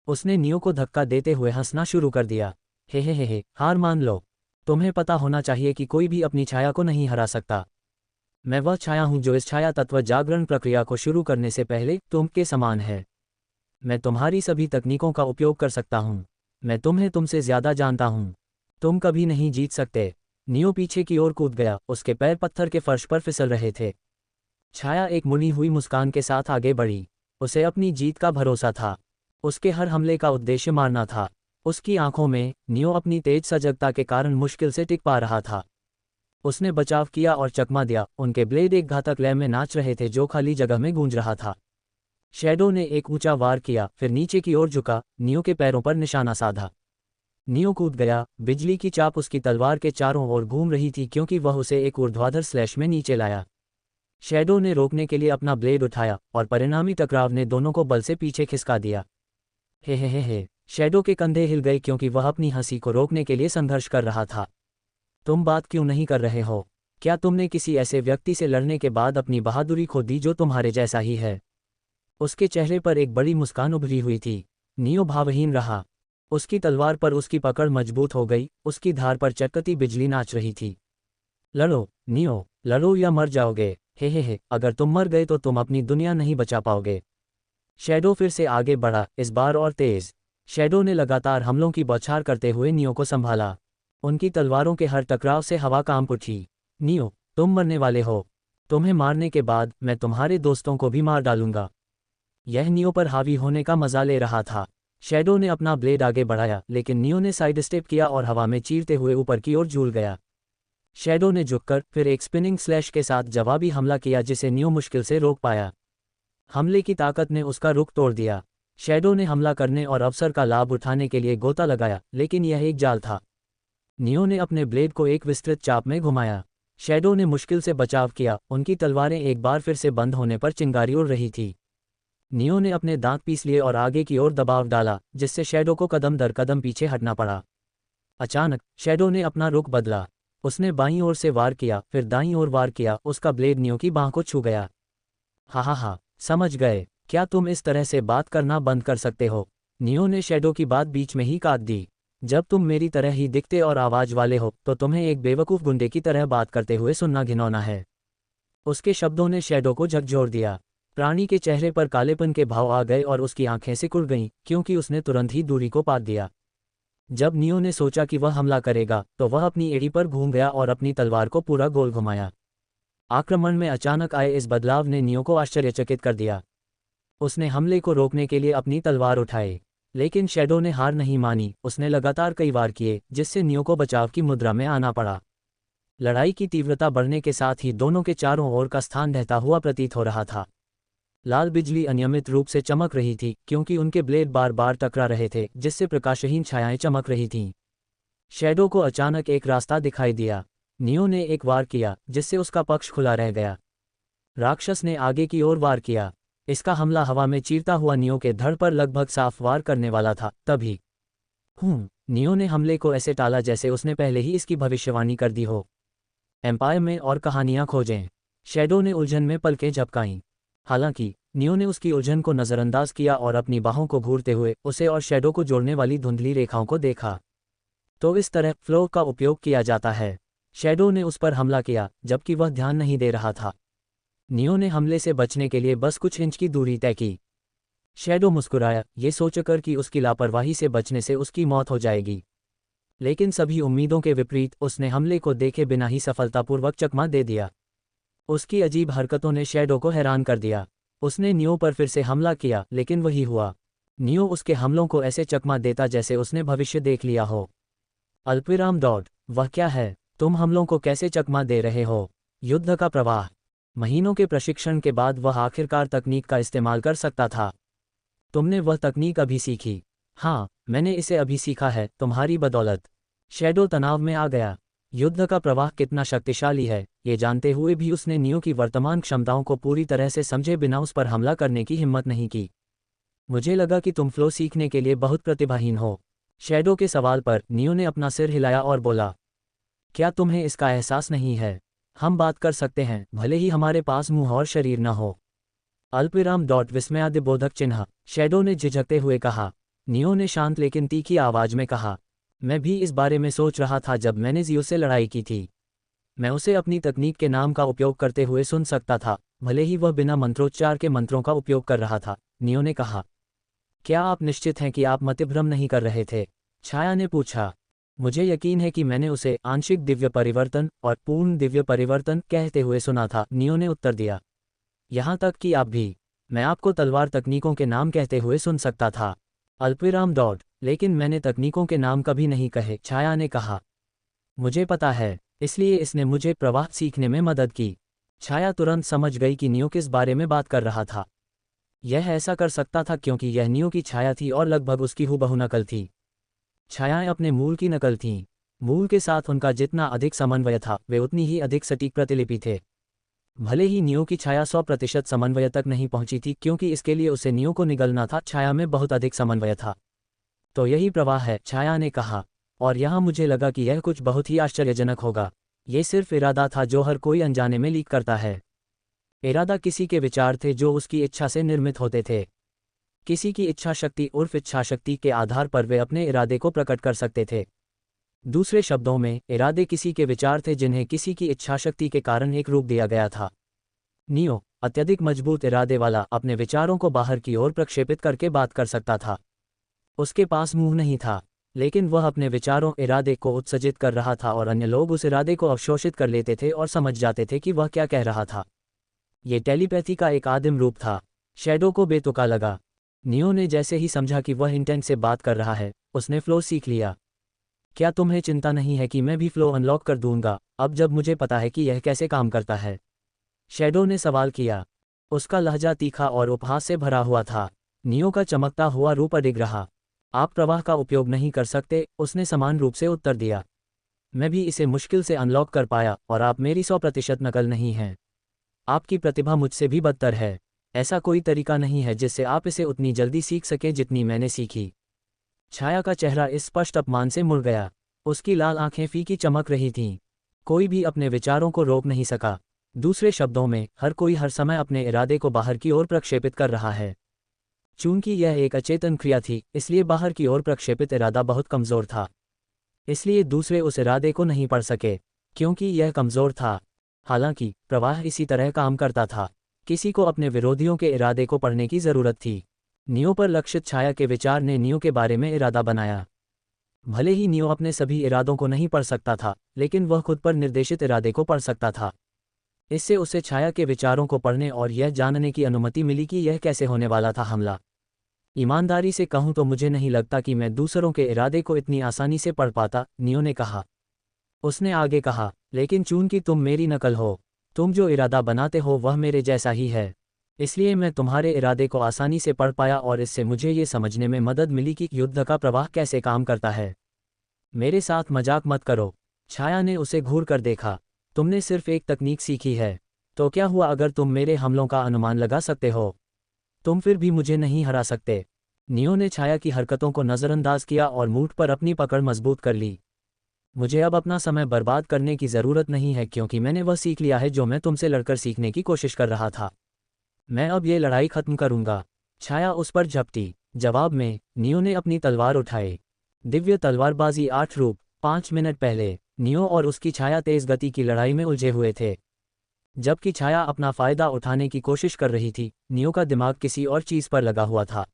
उसने नियो को धक्का देते हुए हंसना शुरू कर दिया। हे, हार मान लो। तुम्हें पता होना चाहिए कि कोई भी अपनी छाया को नहीं हरा सकता। मैं वह छाया हूं जो इस छाया तत्व जागरण प्रक्रिया को शुरू करने से पहले तुम के समान है। मैं तुम्हारी सभी तकनीकों का उपयोग कर सकता हूं। मैं तुम्हें तुमसे ज्यादा जानता हूं। तुम कभी नहीं जीत सकते। नियो पीछे की ओर कूद गया, उसके पैर पत्थर के फर्श पर फिसल रहे थे। छाया एक मुड़ी हुई मुस्कान के साथ आगे बढ़ी। उसे अपनी जीत का भरोसा था। उसके हर हमले का उद्देश्य मारना था। उसकी आंखों में नियो अपनी तेज सजगता के कारण मुश्किल से टिक पा रहा था। उसने बचाव किया और चकमा दिया। उनके ब्लेड एक घातक लय में नाच रहे थे जो खाली जगह में गूंज रहा था। शैडो ने एक ऊंचा वार किया, फिर नीचे की ओर झुका, नियो के पैरों पर निशाना साधा। नियो कूद गया। बिजली की चाप उसकी तलवार के चारों ओर घूम रही थी क्योंकि वह उसे एक ऊर्ध्वाधर स्लैश में नीचे लाया। शैडो ने रोकने के लिए अपना ब्लेड उठाया और परिणामी टकराव ने दोनों को बल से पीछे खिसका दिया। हे। शैडो के कंधे हिल गए क्योंकि वह अपनी हंसी को रोकने के लिए संघर्ष कर रहा था। तुम बात क्यों नहीं कर रहे हो? क्या तुमने किसी ऐसे व्यक्ति से लड़ने के बाद अपनी बहादुरी खो दी जो तुम्हारे जैसा ही है? उसके चेहरे पर एक बड़ी मुस्कान उभरी हुई थी। नियो भावहीन रहा। उसकी तलवार पर उसकी पकड़ मजबूत हो गई। उसकी धार पर चटकती बिजली नाच रही थी। लड़ो नियो, लड़ो या मर जाओगे। हे, अगर तुम मर गए तो तुम अपनी दुनिया नहीं बचा पाओगे। शैडो फिर से आगे बढ़ा, इस बार और तेज। शैडो ने लगातार हमलों की बौछार करते हुए नियो को संभाला। उनकी तलवारों के हर टकराव से हवा कांप उठी। नियो, तुम मरने वाले हो। तुम्हें मारने के बाद मैं तुम्हारे दोस्तों को भी मार डालूंगा। यह नियो पर हावी होने का मजा ले रहा था। शैडो ने अपना ब्लेड आगे बढ़ाया, लेकिन नियो ने साइड स्टेप किया और हवा में चीरते हुए ऊपर की ओर झूल गया। शैडो ने झुककर फिर एक स्पिनिंग स्लैश के साथ जवाबी हमला किया जिसे नियो मुश्किल से रोक पाया। हमले की ताकत ने उसका रुख तोड़ दिया। शैडो ने हमला करने और अवसर का लाभ उठाने के लिए गोता लगाया, लेकिन यह एक जाल था। नियो ने अपने ब्लेड को एक विस्तृत चाप में घुमाया। शैडो ने मुश्किल से बचाव किया। उनकी तलवारें एक बार फिर से बंद होने पर चिंगारी उड़ रही थी। नियो ने अपने दांत पीस लिए और आगे की ओर दबाव डाला, जिससे शैडो को कदम दर कदम पीछे हटना पड़ा। अचानक शैडो ने अपना रुख बदला। उसने बाईं ओर से वार किया, फिर दाईं ओर वार किया। उसका ब्लेड नियो की बांह को छू गया। हा, समझ गए। क्या तुम इस तरह से बात करना बंद कर सकते हो? नियो ने शैडो की बात बीच में ही काट दी। जब तुम मेरी तरह ही दिखते और आवाज वाले हो तो तुम्हें एक बेवकूफ़ गुंडे की तरह बात करते हुए सुनना घिनौना है। उसके शब्दों ने शैडो को झकझोर दिया। प्राणी के चेहरे पर कालेपन के भाव आ गए और उसकी आंखें सिकुड़ गईं, क्योंकि उसने तुरंत ही दूरी को पार दिया। जब नियो ने सोचा कि वह हमला करेगा तो वह अपनी एड़ी पर घूम गया और अपनी तलवार को पूरा गोल घुमाया। आक्रमण में अचानक आए इस बदलाव ने नियो को आश्चर्यचकित कर दिया। उसने हमले को रोकने के लिए अपनी तलवार उठाई, लेकिन शैडो ने हार नहीं मानी। उसने लगातार कई वार किए, जिससे नियो को बचाव की मुद्रा में आना पड़ा। लड़ाई की तीव्रता बढ़ने के साथ ही दोनों के चारों ओर का स्थान ढहता हुआ प्रतीत हो रहा था। लाल बिजली अनियमित रूप से चमक रही थी क्योंकि उनके ब्लेड बार बार टकरा रहे थे, जिससे प्रकाशहीन छायाएं चमक रही थीं। शैडो को अचानक एक रास्ता दिखाई दिया। नियो ने एक वार किया, जिससे उसका पक्ष खुला रह गया। राक्षस ने आगे की ओर वार किया। इसका हमला हवा में चीरता हुआ नियो के धड़ पर लगभग साफ वार करने वाला था। तभी नियो ने हमले को ऐसे टाला जैसे उसने पहले ही इसकी भविष्यवाणी कर दी हो। एम्पायर में और कहानियां खोजें। शैडो ने उलझन में पलकें झपकाईं। हालांकि नियो ने उसकी उलझन को नज़रअंदाज किया और अपनी बाहों को घूरते हुए उसे और शैडो को जोड़ने वाली धुंधली रेखाओं को देखा। तो इस तरह फ्लो का उपयोग किया जाता है। शैडो ने उस पर हमला किया जबकि वह ध्यान नहीं दे रहा था। नियो ने हमले से बचने के लिए बस कुछ इंच की दूरी तय की। शैडो मुस्कुराया, ये सोचकर कि उसकी लापरवाही से बचने से उसकी मौत हो जाएगी। लेकिन सभी उम्मीदों के विपरीत उसने हमले को देखे बिना ही सफलतापूर्वक चकमा दे दिया। उसकी अजीब हरकतों ने शैडो को हैरान कर दिया। उसने नियो पर फिर से हमला किया, लेकिन वही हुआ। नियो उसके हमलों को ऐसे चकमा देता जैसे उसने भविष्य देख लिया हो। अल्पविराम डॉट। वह क्या है? तुम हमलों को कैसे चकमा दे रहे हो? युद्ध का प्रवाह। महीनों के प्रशिक्षण के बाद वह आखिरकार तकनीक का इस्तेमाल कर सकता था। तुमने वह तकनीक अभी सीखी? हाँ, मैंने इसे अभी सीखा है, तुम्हारी बदौलत। शैडो तनाव में आ गया। युद्ध का प्रवाह कितना शक्तिशाली है, ये जानते हुए भी उसने नियो की वर्तमान क्षमताओं को पूरी तरह से समझे बिना उस पर हमला करने की हिम्मत नहीं की। मुझे लगा कि तुम फ्लो सीखने के लिए बहुत प्रतिभाहीन हो। शैडो के सवाल पर नियो ने अपना सिर हिलाया और बोला, क्या तुम्हें इसका एहसास नहीं है? हम बात कर सकते हैं, भले ही हमारे पास मुंह और शरीर न हो। अल्पविराम डॉट विस्मयादिबोधक चिन्ह। शैडो ने झिझकते हुए कहा। नियो ने शांत लेकिन तीखी आवाज में कहा, मैं भी इस बारे में सोच रहा था जब मैंने जियो से लड़ाई की थी। मैं उसे अपनी तकनीक के नाम का उपयोग करते हुए सुन सकता था, भले ही वह बिना मंत्रोच्चार के मंत्रों का उपयोग कर रहा था। नियो ने कहा, क्या आप निश्चित हैं कि आप मतिभ्रम नहीं कर रहे थे? छाया ने पूछा। मुझे यकीन है कि मैंने उसे आंशिक दिव्य परिवर्तन और पूर्ण दिव्य परिवर्तन कहते हुए सुना था, नियो ने उत्तर दिया। यहाँ तक कि आप भी। मैं आपको तलवार तकनीकों के नाम कहते हुए सुन सकता था। अल्पविराम डॉट। लेकिन मैंने तकनीकों के नाम कभी नहीं कहे, छाया ने कहा। मुझे पता है, इसलिए इसने मुझे प्रवाह सीखने में मदद की। छाया तुरंत समझ गई कि नियो किस बारे में बात कर रहा था। यह ऐसा कर सकता था क्योंकि यह नियो की छाया थी और लगभग उसकी हूबहू नकल थी। छायाएं अपने मूल की नकल थीं। मूल के साथ उनका जितना अधिक समन्वय था, वे उतनी ही अधिक सटीक प्रतिलिपि थे। भले ही नियो की छाया 100% समन्वय तक नहीं पहुंची थी, क्योंकि इसके लिए उसे नियो को निगलना था। छाया में बहुत अधिक समन्वय था। तो यही प्रवाह है, छाया ने कहा। और यहाँ मुझे लगा कि यह कुछ बहुत ही आश्चर्यजनक होगा। ये सिर्फ इरादा था जो हर कोई अनजाने में लीक करता है। इरादा किसी के विचार थे जो उसकी इच्छा से निर्मित होते थे। किसी की इच्छा शक्ति उर्फ इच्छा शक्ति के आधार पर वे अपने इरादे को प्रकट कर सकते थे। दूसरे शब्दों में, इरादे किसी के विचार थे जिन्हें किसी की इच्छा शक्ति के कारण एक रूप दिया गया था। नियो, अत्यधिक मजबूत इरादे वाला, अपने विचारों को बाहर की ओर प्रक्षेपित करके बात कर सकता था। उसके पास मुंह नहीं था, लेकिन वह अपने विचारों इरादे को उत्सर्जित कर रहा था और अन्य लोग उस इरादे को अवशोषित कर लेते थे और समझ जाते थे कि वह क्या कह रहा था। ये टेलीपैथी का एक आदिम रूप था। शैडो को बेतुका लगा। नियो ने जैसे ही समझा कि वह इंटेंट से बात कर रहा है, उसने फ्लो सीख लिया। क्या तुम्हें चिंता नहीं है कि मैं भी फ्लो अनलॉक कर दूंगा, अब जब मुझे पता है कि यह कैसे काम करता है? शैडो ने सवाल किया। उसका लहजा तीखा और उपहास से भरा हुआ था। नियो का चमकता हुआ रूप अडिग रहा। आप प्रवाह का उपयोग नहीं कर सकते, उसने समान रूप से उत्तर दिया। मैं भी इसे मुश्किल से अनलॉक कर पाया, और आप मेरी 100% नकल नहीं हैं। आपकी प्रतिभा मुझसे भी बदतर है। ऐसा कोई तरीका नहीं है जिससे आप इसे उतनी जल्दी सीख सके जितनी मैंने सीखी। छाया का चेहरा इस स्पष्ट अपमान से मुड़ गया। उसकी लाल आंखें फीकी चमक रही थीं। कोई भी अपने विचारों को रोक नहीं सका। दूसरे शब्दों में, हर कोई हर समय अपने इरादे को बाहर की ओर प्रक्षेपित कर रहा है। चूंकि यह एक अचेतन क्रिया थी, इसलिए बाहर की ओर प्रक्षेपित इरादा बहुत कमज़ोर था। इसलिए दूसरे उस इरादे को नहीं पढ़ सके, क्योंकि यह कमज़ोर था। हालांकि प्रवाह इसी तरह काम करता था। किसी को अपने विरोधियों के इरादे को पढ़ने की ज़रूरत थी। नियो पर लक्षित छाया के विचार ने नियो के बारे में इरादा बनाया। भले ही नियो अपने सभी इरादों को नहीं पढ़ सकता था, लेकिन वह खुद पर निर्देशित इरादे को पढ़ सकता था। इससे उसे छाया के विचारों को पढ़ने और यह जानने की अनुमति मिली कि यह कैसे होने वाला था हमला। ईमानदारी से कहूं तो मुझे नहीं लगता कि मैं दूसरों के इरादे को इतनी आसानी से पढ़ पाता, नियो ने कहा। उसने आगे कहा, लेकिन चूंकि तुम मेरी नकल हो, तुम जो इरादा बनाते हो वह मेरे जैसा ही है, इसलिए मैं तुम्हारे इरादे को आसानी से पढ़ पाया और इससे मुझे ये समझने में मदद मिली कि युद्ध का प्रवाह कैसे काम करता है। मेरे साथ मजाक मत करो। छाया ने उसे घूर कर देखा। तुमने सिर्फ एक तकनीक सीखी है, तो क्या हुआ अगर तुम मेरे हमलों का अनुमान लगा सकते हो? तुम फिर भी मुझे नहीं हरा सकते। नियो ने छाया की हरकतों को नज़रअंदाज किया और मूठ पर अपनी पकड़ मजबूत कर ली। मुझे अब अपना समय बर्बाद करने की ज़रूरत नहीं है, क्योंकि मैंने वह सीख लिया है जो मैं तुमसे लड़कर सीखने की कोशिश कर रहा था। मैं अब ये लड़ाई खत्म करूंगा। छाया उस पर झपटी। जवाब में, नियो ने अपनी तलवार उठाई। दिव्य तलवारबाजी 8 रूप। 5 मिनट पहले नियो और उसकी छाया तेज गति की लड़ाई में उलझे हुए थे। जबकि छाया अपना फ़ायदा उठाने की कोशिश कर रही थी, नियो का दिमाग किसी और चीज़ पर लगा हुआ था।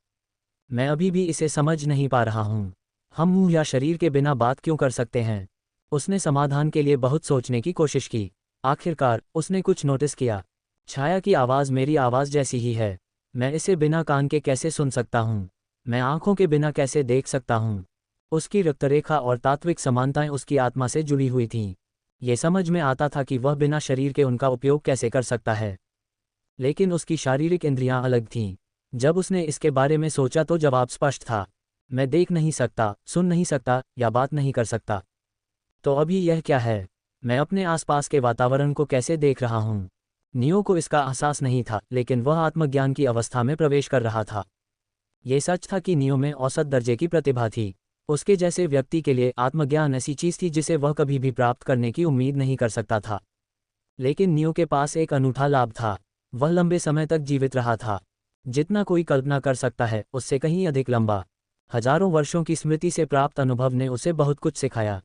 मैं अभी भी इसे समझ नहीं पा रहा हूँ। हम मुंह या शरीर के बिना बात क्यों कर सकते हैं? उसने समाधान के लिए बहुत सोचने की कोशिश की। आखिरकार उसने कुछ नोटिस किया। छाया की आवाज़ मेरी आवाज़ जैसी ही है। मैं इसे बिना कान के कैसे सुन सकता हूँ? मैं आंखों के बिना कैसे देख सकता हूँ? उसकी रक्तरेखा और तात्विक समानताएं उसकी आत्मा से जुड़ी हुई थीं। ये समझ में आता था कि वह बिना शरीर के उनका उपयोग कैसे कर सकता है। लेकिन उसकी शारीरिक इंद्रियां अलग थीं। जब उसने इसके बारे में सोचा तो जवाब स्पष्ट था। मैं देख नहीं सकता, सुन नहीं सकता या बात नहीं कर सकता। तो अभी यह क्या है? मैं अपने आसपास के वातावरण को कैसे देख रहा हूँ? नियो को इसका एहसास नहीं था, लेकिन वह आत्मज्ञान की अवस्था में प्रवेश कर रहा था। ये सच था कि नियो में औसत दर्जे की प्रतिभा थी। उसके जैसे व्यक्ति के लिए आत्मज्ञान ऐसी चीज़ थी जिसे वह कभी भी प्राप्त करने की उम्मीद नहीं कर सकता था। लेकिन नियो के पास एक अनूठा लाभ था। वह लंबे समय तक जीवित रहा था। जितना कोई कल्पना कर सकता है उससे कहीं अधिक लंबा। हजारों वर्षों की स्मृति से प्राप्त अनुभव ने उसे बहुत कुछ सिखाया।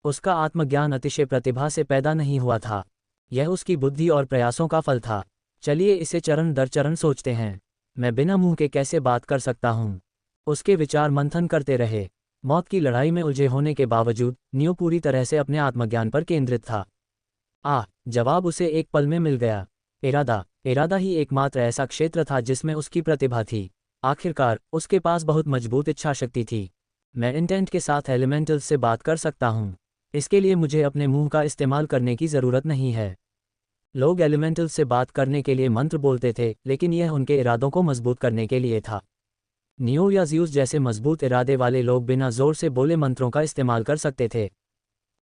उसका आत्मज्ञान अतिशय प्रतिभा से पैदा नहीं हुआ था। यह उसकी बुद्धि और प्रयासों का फल था। चलिए इसे चरण दर चरण सोचते हैं। मैं बिना मुंह के कैसे बात कर सकता हूँ? उसके विचार मंथन करते रहे। मौत की लड़ाई में उलझे होने के बावजूद नियो पूरी तरह से अपने आत्मज्ञान पर केंद्रित था। जवाब उसे एक पल में मिल गया। इरादा ही एकमात्र ऐसा क्षेत्र था जिसमें उसकी प्रतिभा थी। आखिरकार उसके पास बहुत मजबूत इच्छा शक्ति थी। मैं इंटेंट के साथ एलिमेंटल्स से बात कर सकता हूँ। इसके लिए मुझे अपने मुंह का इस्तेमाल करने की ज़रूरत नहीं है। लोग एलिमेंटल्स से बात करने के लिए मंत्र बोलते थे, लेकिन यह उनके इरादों को मजबूत करने के लिए था। नियो या ज़्यूस जैसे मजबूत इरादे वाले लोग बिना जोर से बोले मंत्रों का इस्तेमाल कर सकते थे।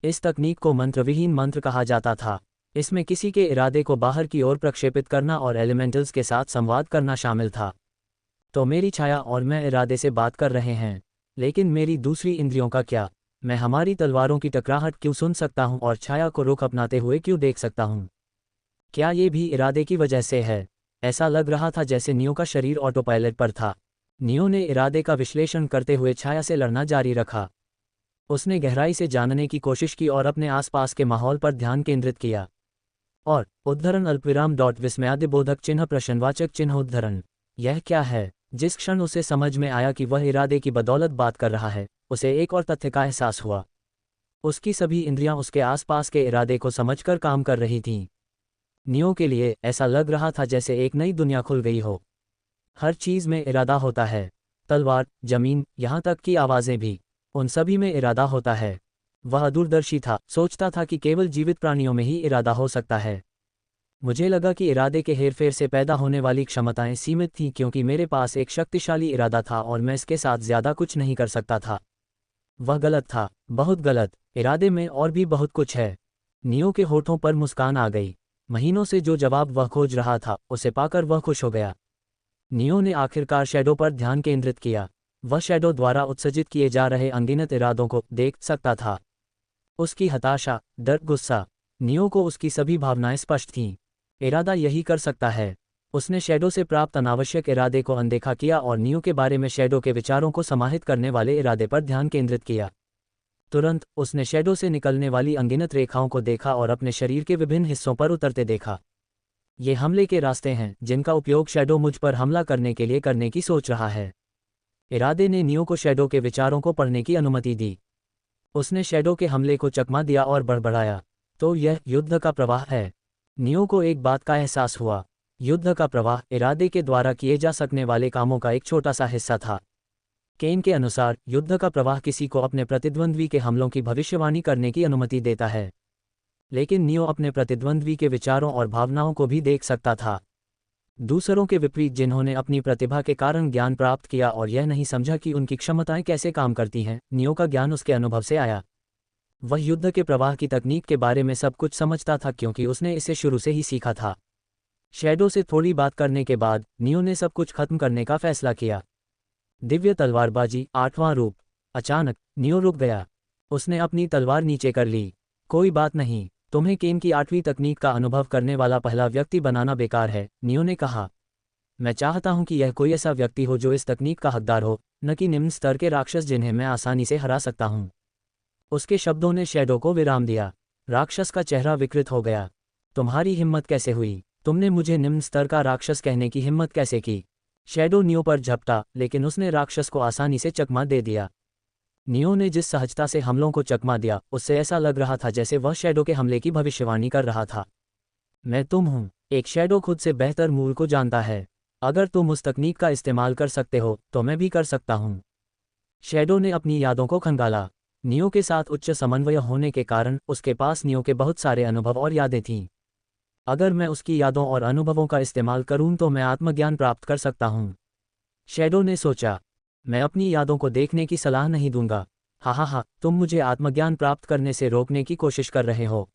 इस तकनीक को मंत्रविहीन मंत्र कहा जाता था। इसमें किसी के इरादे को बाहर की ओर प्रक्षेपित करना और एलिमेंटल्स के साथ संवाद करना शामिल था। तो मेरी छाया और मैं इरादे से बात कर रहे हैं, लेकिन मेरी दूसरी इंद्रियों का क्या? मैं हमारी तलवारों की टकराहट क्यों सुन सकता हूँ और छाया को रुख अपनाते हुए क्यों देख सकता हूँ? क्या ये भी इरादे की वजह से है? ऐसा लग रहा था जैसे नियो का शरीर ऑटो पायलट पर था। नियो ने इरादे का विश्लेषण करते हुए छाया से लड़ना जारी रखा। उसने गहराई से जानने की कोशिश की और अपने आसपास के माहौल पर ध्यान केंद्रित किया। और उद्धरण अल्पविराम डॉट विस्मयादिबोधक चिन्ह प्रश्नवाचक चिन्ह उद्धरण। यह क्या है? जिस क्षण उसे समझ में आया कि वह इरादे की बदौलत बात कर रहा है, उसे एक और तथ्य का एहसास हुआ। उसकी सभी इंद्रियां उसके आसपास के इरादे को समझकर काम कर रही थीं। नियो के लिए ऐसा लग रहा था जैसे एक नई दुनिया खुल गई हो। हर चीज़ में इरादा होता है। तलवार, जमीन, यहाँ तक कि आवाज़ें भी, उन सभी में इरादा होता है। वह दूरदर्शी था, सोचता था कि केवल जीवित प्राणियों में ही इरादा हो सकता है। मुझे लगा कि इरादे के हेरफेर से पैदा होने वाली क्षमताएं सीमित थीं क्योंकि मेरे पास एक शक्तिशाली इरादा था और मैं इसके साथ ज़्यादा कुछ नहीं कर सकता था। वह गलत था, बहुत गलत। इरादे में और भी बहुत कुछ है। नियो के होठों पर मुस्कान आ गई। महीनों से जो जवाब वह खोज रहा था, उसे पाकर वह खुश हो गया। नियो ने आखिरकार शैडो पर ध्यान केंद्रित किया। वह शैडो द्वारा उत्सर्जित किए जा रहे अनगिनत इरादों को देख सकता था। उसकी हताशा, डर, गुस्सा। नियो को उसकी सभी भावनाएं स्पष्ट थीं। इरादा यही कर सकता है। उसने शैडो से प्राप्त अनावश्यक इरादे को अनदेखा किया और नियो के बारे में शैडो के विचारों को समाहित करने वाले इरादे पर ध्यान केंद्रित किया। तुरंत उसने शैडो से निकलने वाली अनगिनत रेखाओं को देखा और अपने शरीर के विभिन्न हिस्सों पर उतरते देखा। ये हमले के रास्ते हैं जिनका उपयोग शैडो मुझ पर हमला करने के लिए करने की सोच रहा है। इरादे ने नियो को शैडो के विचारों को पढ़ने की अनुमति दी। उसने शैडो के हमले को चकमा दिया और बड़बड़ाया, तो यह युद्ध का प्रवाह है। नियो को एक बात का एहसास हुआ। युद्ध का प्रवाह इरादे के द्वारा किए जा सकने वाले कामों का एक छोटा सा हिस्सा था। केन के अनुसार युद्ध का प्रवाह किसी को अपने प्रतिद्वंद्वी के हमलों की भविष्यवाणी करने की अनुमति देता है। लेकिन नियो अपने प्रतिद्वंद्वी के विचारों और भावनाओं को भी देख सकता था। दूसरों के विपरीत जिन्होंने अपनी प्रतिभा के कारण ज्ञान प्राप्त किया और यह नहीं समझा कि उनकी क्षमताएं कैसे काम करती हैं, नियो का ज्ञान उसके अनुभव से आया। वह युद्ध के प्रवाह की तकनीक के बारे में सब कुछ समझता था क्योंकि उसने इसे शुरू से ही सीखा था। शैडो से थोड़ी बात करने के बाद नियो ने सब कुछ खत्म करने का फैसला किया। दिव्य तलवारबाजी, 8वां रूप। अचानक नियो रुक गया। उसने अपनी तलवार नीचे कर ली। कोई बात नहीं, तुम्हें केन की 8वीं तकनीक का अनुभव करने वाला पहला व्यक्ति बनाना बेकार है, नियो ने कहा। मैं चाहता हूं कि यह कोई ऐसा व्यक्ति हो जो इस तकनीक का हकदार हो, न कि निम्न स्तर के राक्षस जिन्हें मैं आसानी से हरा सकता हूं। उसके शब्दों ने शैडो को विराम दिया। राक्षस का चेहरा विकृत हो गया। तुम्हारी हिम्मत कैसे हुई? तुमने मुझे निम्न स्तर का राक्षस कहने की हिम्मत कैसे की? शैडो नियो पर झपटा, लेकिन उसने राक्षस को आसानी से चकमा दे दिया। नियो ने जिस सहजता से हमलों को चकमा दिया, उससे ऐसा लग रहा था जैसे वह शैडो के हमले की भविष्यवाणी कर रहा था। मैं तुम हूँ। एक शैडो खुद से बेहतर मूल को जानता है। अगर तुम उस तकनीक का इस्तेमाल कर सकते हो तो मैं भी कर सकता हूँ। शैडो ने अपनी यादों को खंगाला। नियो के साथ उच्च समन्वय होने के कारण उसके पास नियो के बहुत सारे अनुभव और यादें थीं। अगर मैं उसकी यादों और अनुभवों का इस्तेमाल करूं तो मैं आत्मज्ञान प्राप्त कर सकता हूं। शैडो ने सोचा। मैं अपनी यादों को देखने की सलाह नहीं दूंगा। हा, तुम मुझे आत्मज्ञान प्राप्त करने से रोकने की कोशिश कर रहे हो।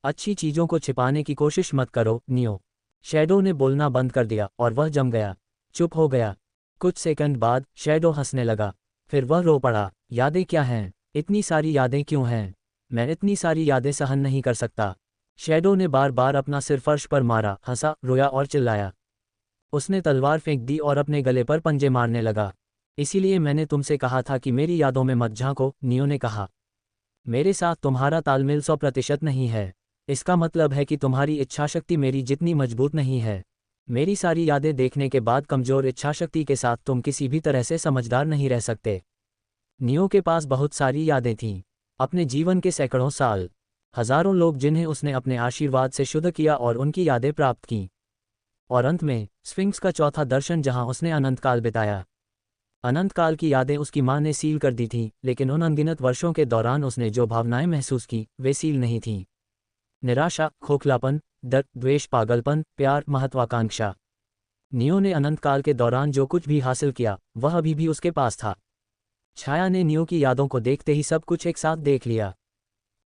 अच्छी चीजों को छिपाने की कोशिश मत करो, नियो। शैडो ने बोलना बंद कर दिया और वह जम गया, चुप हो गया। कुछ सेकंड बाद शैडो हंसने लगा। फिर वह रो पड़ा। यादें क्या हैं? इतनी सारी यादें क्यों हैं? मैं इतनी सारी यादें सहन नहीं कर सकता। शैडो ने बार बार अपना सिर फर्श पर मारा, हंसा, रोया और चिल्लाया। उसने तलवार फेंक दी और अपने गले पर पंजे मारने लगा। इसीलिए मैंने तुमसे कहा था कि मेरी यादों में मत झांको, नियो ने कहा। मेरे साथ तुम्हारा तालमेल 100% नहीं है। इसका मतलब है कि तुम्हारी इच्छाशक्ति मेरी जितनी मजबूत नहीं है। मेरी सारी यादें देखने के बाद कमजोर इच्छाशक्ति के साथ तुम किसी भी तरह से समझदार नहीं रह सकते। नियो के पास बहुत सारी यादें थीं। अपने जीवन के सैकड़ों साल, हजारों लोग जिन्हें उसने अपने आशीर्वाद से शुद्ध किया और उनकी यादें प्राप्त कीं। और अंत में स्फिंक्स का चौथा दर्शन जहां उसने अनंतकाल बिताया। अनंतकाल की यादें उसकी मां ने सील कर दी थीं, लेकिन उन अनगिनत वर्षों के दौरान उसने जो भावनाएं महसूस की वे सील नहीं थीं। निराशा, खोखलापन, डर, द्वेष, पागलपन, प्यार, महत्वाकांक्षा। नियो ने अनंतकाल के दौरान जो कुछ भी हासिल किया वह अभी भी उसके पास था। छाया ने नियो की यादों को देखते ही सब कुछ एक साथ देख लिया।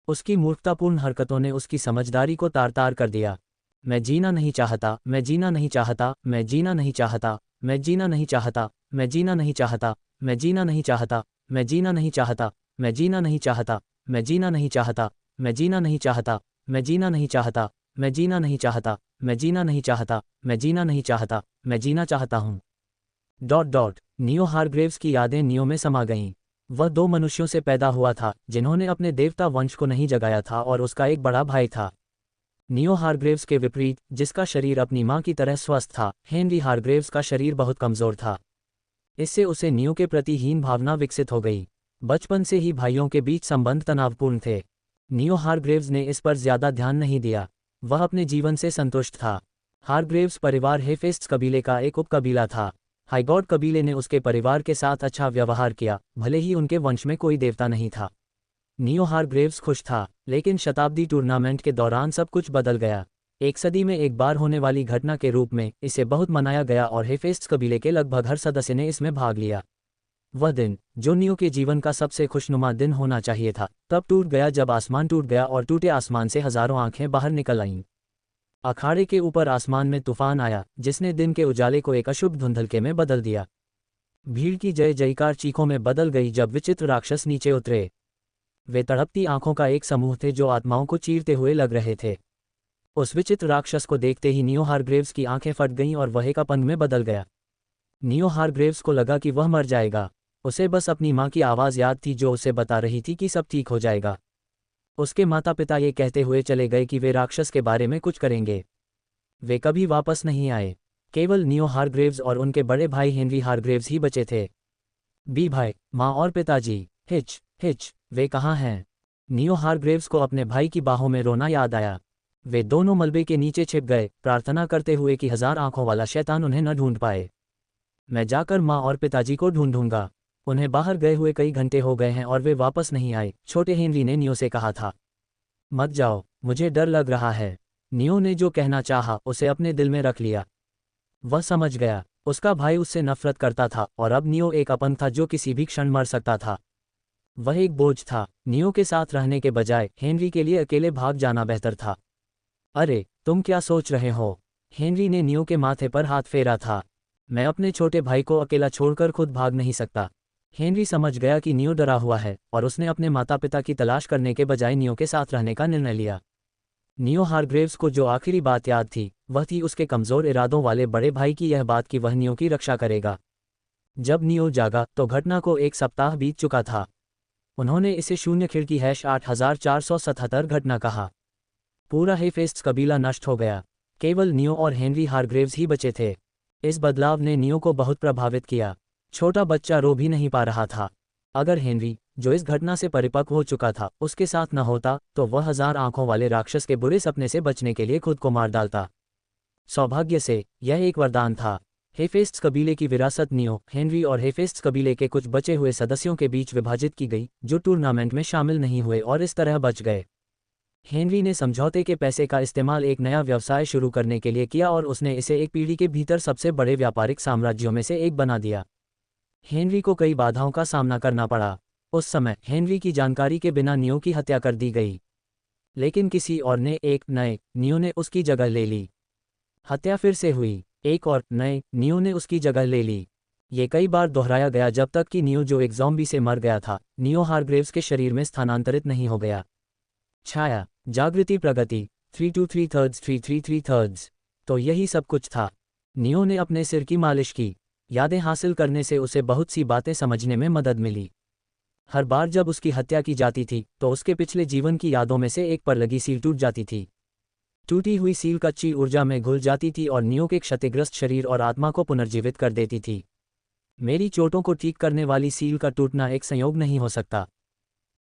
उसकी मूर्खतापूर्ण हरकतों ने उसकी समझदारी को तार तार कर दिया। मैं जीना नहीं चाहता, मैं जीना नहीं चाहता, मैं जीना नहीं चाहता, मैं जीना नहीं चाहता, मैं जीना नहीं चाहता, मैं जीना नहीं चाहता, मैं जीना नहीं चाहता, मैं जीना नहीं चाहता, मैं जीना नहीं चाहता, मैं जीना नहीं चाहता, मैं जीना नहीं चाहता, मैं जीना नहीं चाहता, मैं जीना नहीं चाहता, मैं जीना नहीं चाहता, मैं जीना चाहता हूँ। नियो हारग्रेव्स की यादें नियो में समा गईं। वह 2 मनुष्यों से पैदा हुआ था जिन्होंने अपने देवता वंश को नहीं जगाया था और उसका एक बड़ा भाई था। नियो हारग्रेव्स के विपरीत, जिसका शरीर अपनी मां की तरह स्वस्थ था, हेनरी हारग्रेव्स का शरीर बहुत कमजोर था। इससे उसे नियो के प्रति हीन भावना विकसित हो गई। बचपन से ही भाइयों के बीच संबंध तनावपूर्ण थे। नियो हारग्रेव्स ने इस पर ज्यादा ध्यान नहीं दिया। वह अपने जीवन से संतुष्ट था। हारग्रेव्स परिवार हेफेस्ट्स कबीले का एक उपकबीला था। हाइगॉड कबीले ने उसके परिवार के साथ अच्छा व्यवहार किया, भले ही उनके वंश में कोई देवता नहीं था। नियो हारग्रेव्स खुश था, लेकिन शताब्दी टूर्नामेंट के दौरान सब कुछ बदल गया। एक सदी में एक बार होने वाली घटना के रूप में इसे बहुत मनाया गया और हेफेस्ट्स कबीले के लगभग हर सदस्य ने इसमें भाग लिया। वह दिन, जो नियो के जीवन का सबसे खुशनुमा दिन होना चाहिए था, तब टूट गया जब आसमान टूट गया और टूटे आसमान से हजारों आंखें बाहर निकल आईं। अखाड़े के ऊपर आसमान में तूफान आया, जिसने दिन के उजाले को एक अशुभ धुंधलके में बदल दिया। भीड़ की जय जयकार चीखों में बदल गई जब विचित्र राक्षस नीचे उतरे। वे तड़पती आंखों का एक समूह थे जो आत्माओं को चीरते हुए लग रहे थे। उस विचित्र राक्षस को देखते ही नियो हारग्रेव्स की आंखें फट गईं और वह एक अपंग में बदल गया। नियो हारग्रेव्स को लगा कि वह मर जाएगा। उसे बस अपनी मां की आवाज़ याद थी जो उसे बता रही थी कि सब ठीक हो जाएगा। उसके माता पिता ये कहते हुए चले गए कि वे राक्षस के बारे में कुछ करेंगे। वे कभी वापस नहीं आए। केवल नियो हारग्रेव्स और उनके बड़े भाई हेनरी हारग्रेव्स ही बचे थे। भाई, माँ और पिताजी, हिच, वे कहाँ हैं? नियो हारग्रेव्स को अपने भाई की बाहों में रोना याद आया। वे दोनों मलबे के नीचे छिप गए, प्रार्थना करते हुए कि 1000 आंखों वाला शैतान उन्हें न ढूंढ पाए। मैं जाकर माँ और पिताजी को ढूंढूंगा। उन्हें बाहर गए हुए कई घंटे हो गए हैं और वे वापस नहीं आए, छोटे हेनरी ने नियो से कहा था। मत जाओ, मुझे डर लग रहा है। नियो ने जो कहना चाहा उसे अपने दिल में रख लिया। वह समझ गया, उसका भाई उससे नफरत करता था और अब नियो एक अपंग था जो किसी भी क्षण मर सकता था। वह एक बोझ था। नियो के साथ रहने के बजाय हेनरी के लिए अकेले भाग जाना बेहतर था। अरे, तुम क्या सोच रहे हो? हेनरी ने नियो के माथे पर हाथ फेरा था। मैं अपने छोटे भाई को अकेला छोड़कर खुद भाग नहीं सकता। हेनरी समझ गया कि नियो डरा हुआ है और उसने अपने माता पिता की तलाश करने के बजाय नियो के साथ रहने का निर्णय लिया। नियो हारग्रेव्स को जो आखिरी बात याद थी वह थी उसके कमज़ोर इरादों वाले बड़े भाई की यह बात कि वह नियो की रक्षा करेगा। जब नियो जागा तो घटना को 1 सप्ताह बीत चुका था। उन्होंने इसे 0 खिड़की #8477 घटना कहा। पूरा हेफेस्ट्स कबीला नष्ट हो गया। केवल नियो और हेनरी हारग्रेव्स ही बचे थे। इस बदलाव ने नियो को बहुत प्रभावित किया। छोटा बच्चा रो भी नहीं पा रहा था। अगर हेनरी, जो इस घटना से परिपक्व हो चुका था, उसके साथ न होता तो वह 1000 आंखों वाले राक्षस के बुरे सपने से बचने के लिए खुद को मार डालता। सौभाग्य से यह एक वरदान था। हेफेस्ट्स कबीले की विरासत नियो, हेनरी और हेफेस्ट्स कबीले के कुछ बचे हुए सदस्यों के बीच विभाजित की गई, जो टूर्नामेंट में शामिल नहीं हुए और इस तरह बच गए। हेनरी ने समझौते के पैसे का इस्तेमाल एक नया व्यवसाय शुरू करने के लिए किया और उसने इसे एक पीढ़ी के भीतर सबसे बड़े व्यापारिक साम्राज्यों में से एक बना दिया। हेनरी को कई बाधाओं का सामना करना पड़ा। उस समय हेनरी की जानकारी के बिना नियो की हत्या कर दी गई, लेकिन किसी और ने, एक नए नियो ने उसकी जगह ले ली। हत्या फिर से हुई, एक और नए नियो ने उसकी जगह ले ली। ये कई बार दोहराया गया जब तक कि नियो, जो एक ज़ॉम्बी से मर गया था, नियो हारग्रेव्स के शरीर में स्थानांतरित नहीं हो गया। छाया, जागृति, प्रगति, 3 2 3 3 तो यही सब कुछ था। नियो ने अपने सिर की मालिश की। यादें हासिल करने से उसे बहुत सी बातें समझने में मदद मिली। हर बार जब उसकी हत्या की जाती थी तो उसके पिछले जीवन की यादों में से एक पर लगी सील टूट जाती थी। टूटी हुई सील कच्ची ऊर्जा में घुल जाती थी और नियो के क्षतिग्रस्त शरीर और आत्मा को पुनर्जीवित कर देती थी। मेरी चोटों को ठीक करने वाली सील का टूटना एक संयोग नहीं हो सकता।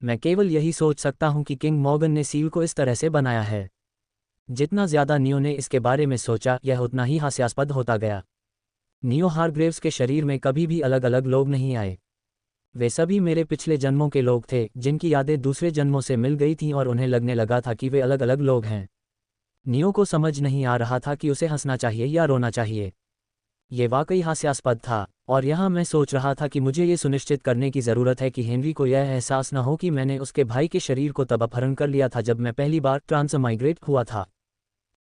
मैं केवल यही सोच सकता हूं कि किंग मॉर्गन ने सील को इस तरह से बनाया है। जितना ज्यादा नियो ने इसके बारे में सोचा, यह उतना ही हास्यास्पद होता गया। नियो हारग्रेव्स के शरीर में कभी भी अलग अलग लोग नहीं आए। वे सभी मेरे पिछले जन्मों के लोग थे, जिनकी यादें दूसरे जन्मों से मिल गई थीं और उन्हें लगने लगा था कि वे अलग अलग लोग हैं। नियो को समझ नहीं आ रहा था कि उसे हंसना चाहिए या रोना चाहिए। ये वाकई हास्यास्पद था, और यहाँ मैं सोच रहा था कि मुझे ये सुनिश्चित करने की ज़रूरत है कि हेनरी को यह एहसास न हो कि मैंने उसके भाई के शरीर को तब अपहरण कर लिया था जब मैं पहली बार ट्रांसमाइग्रेट हुआ था।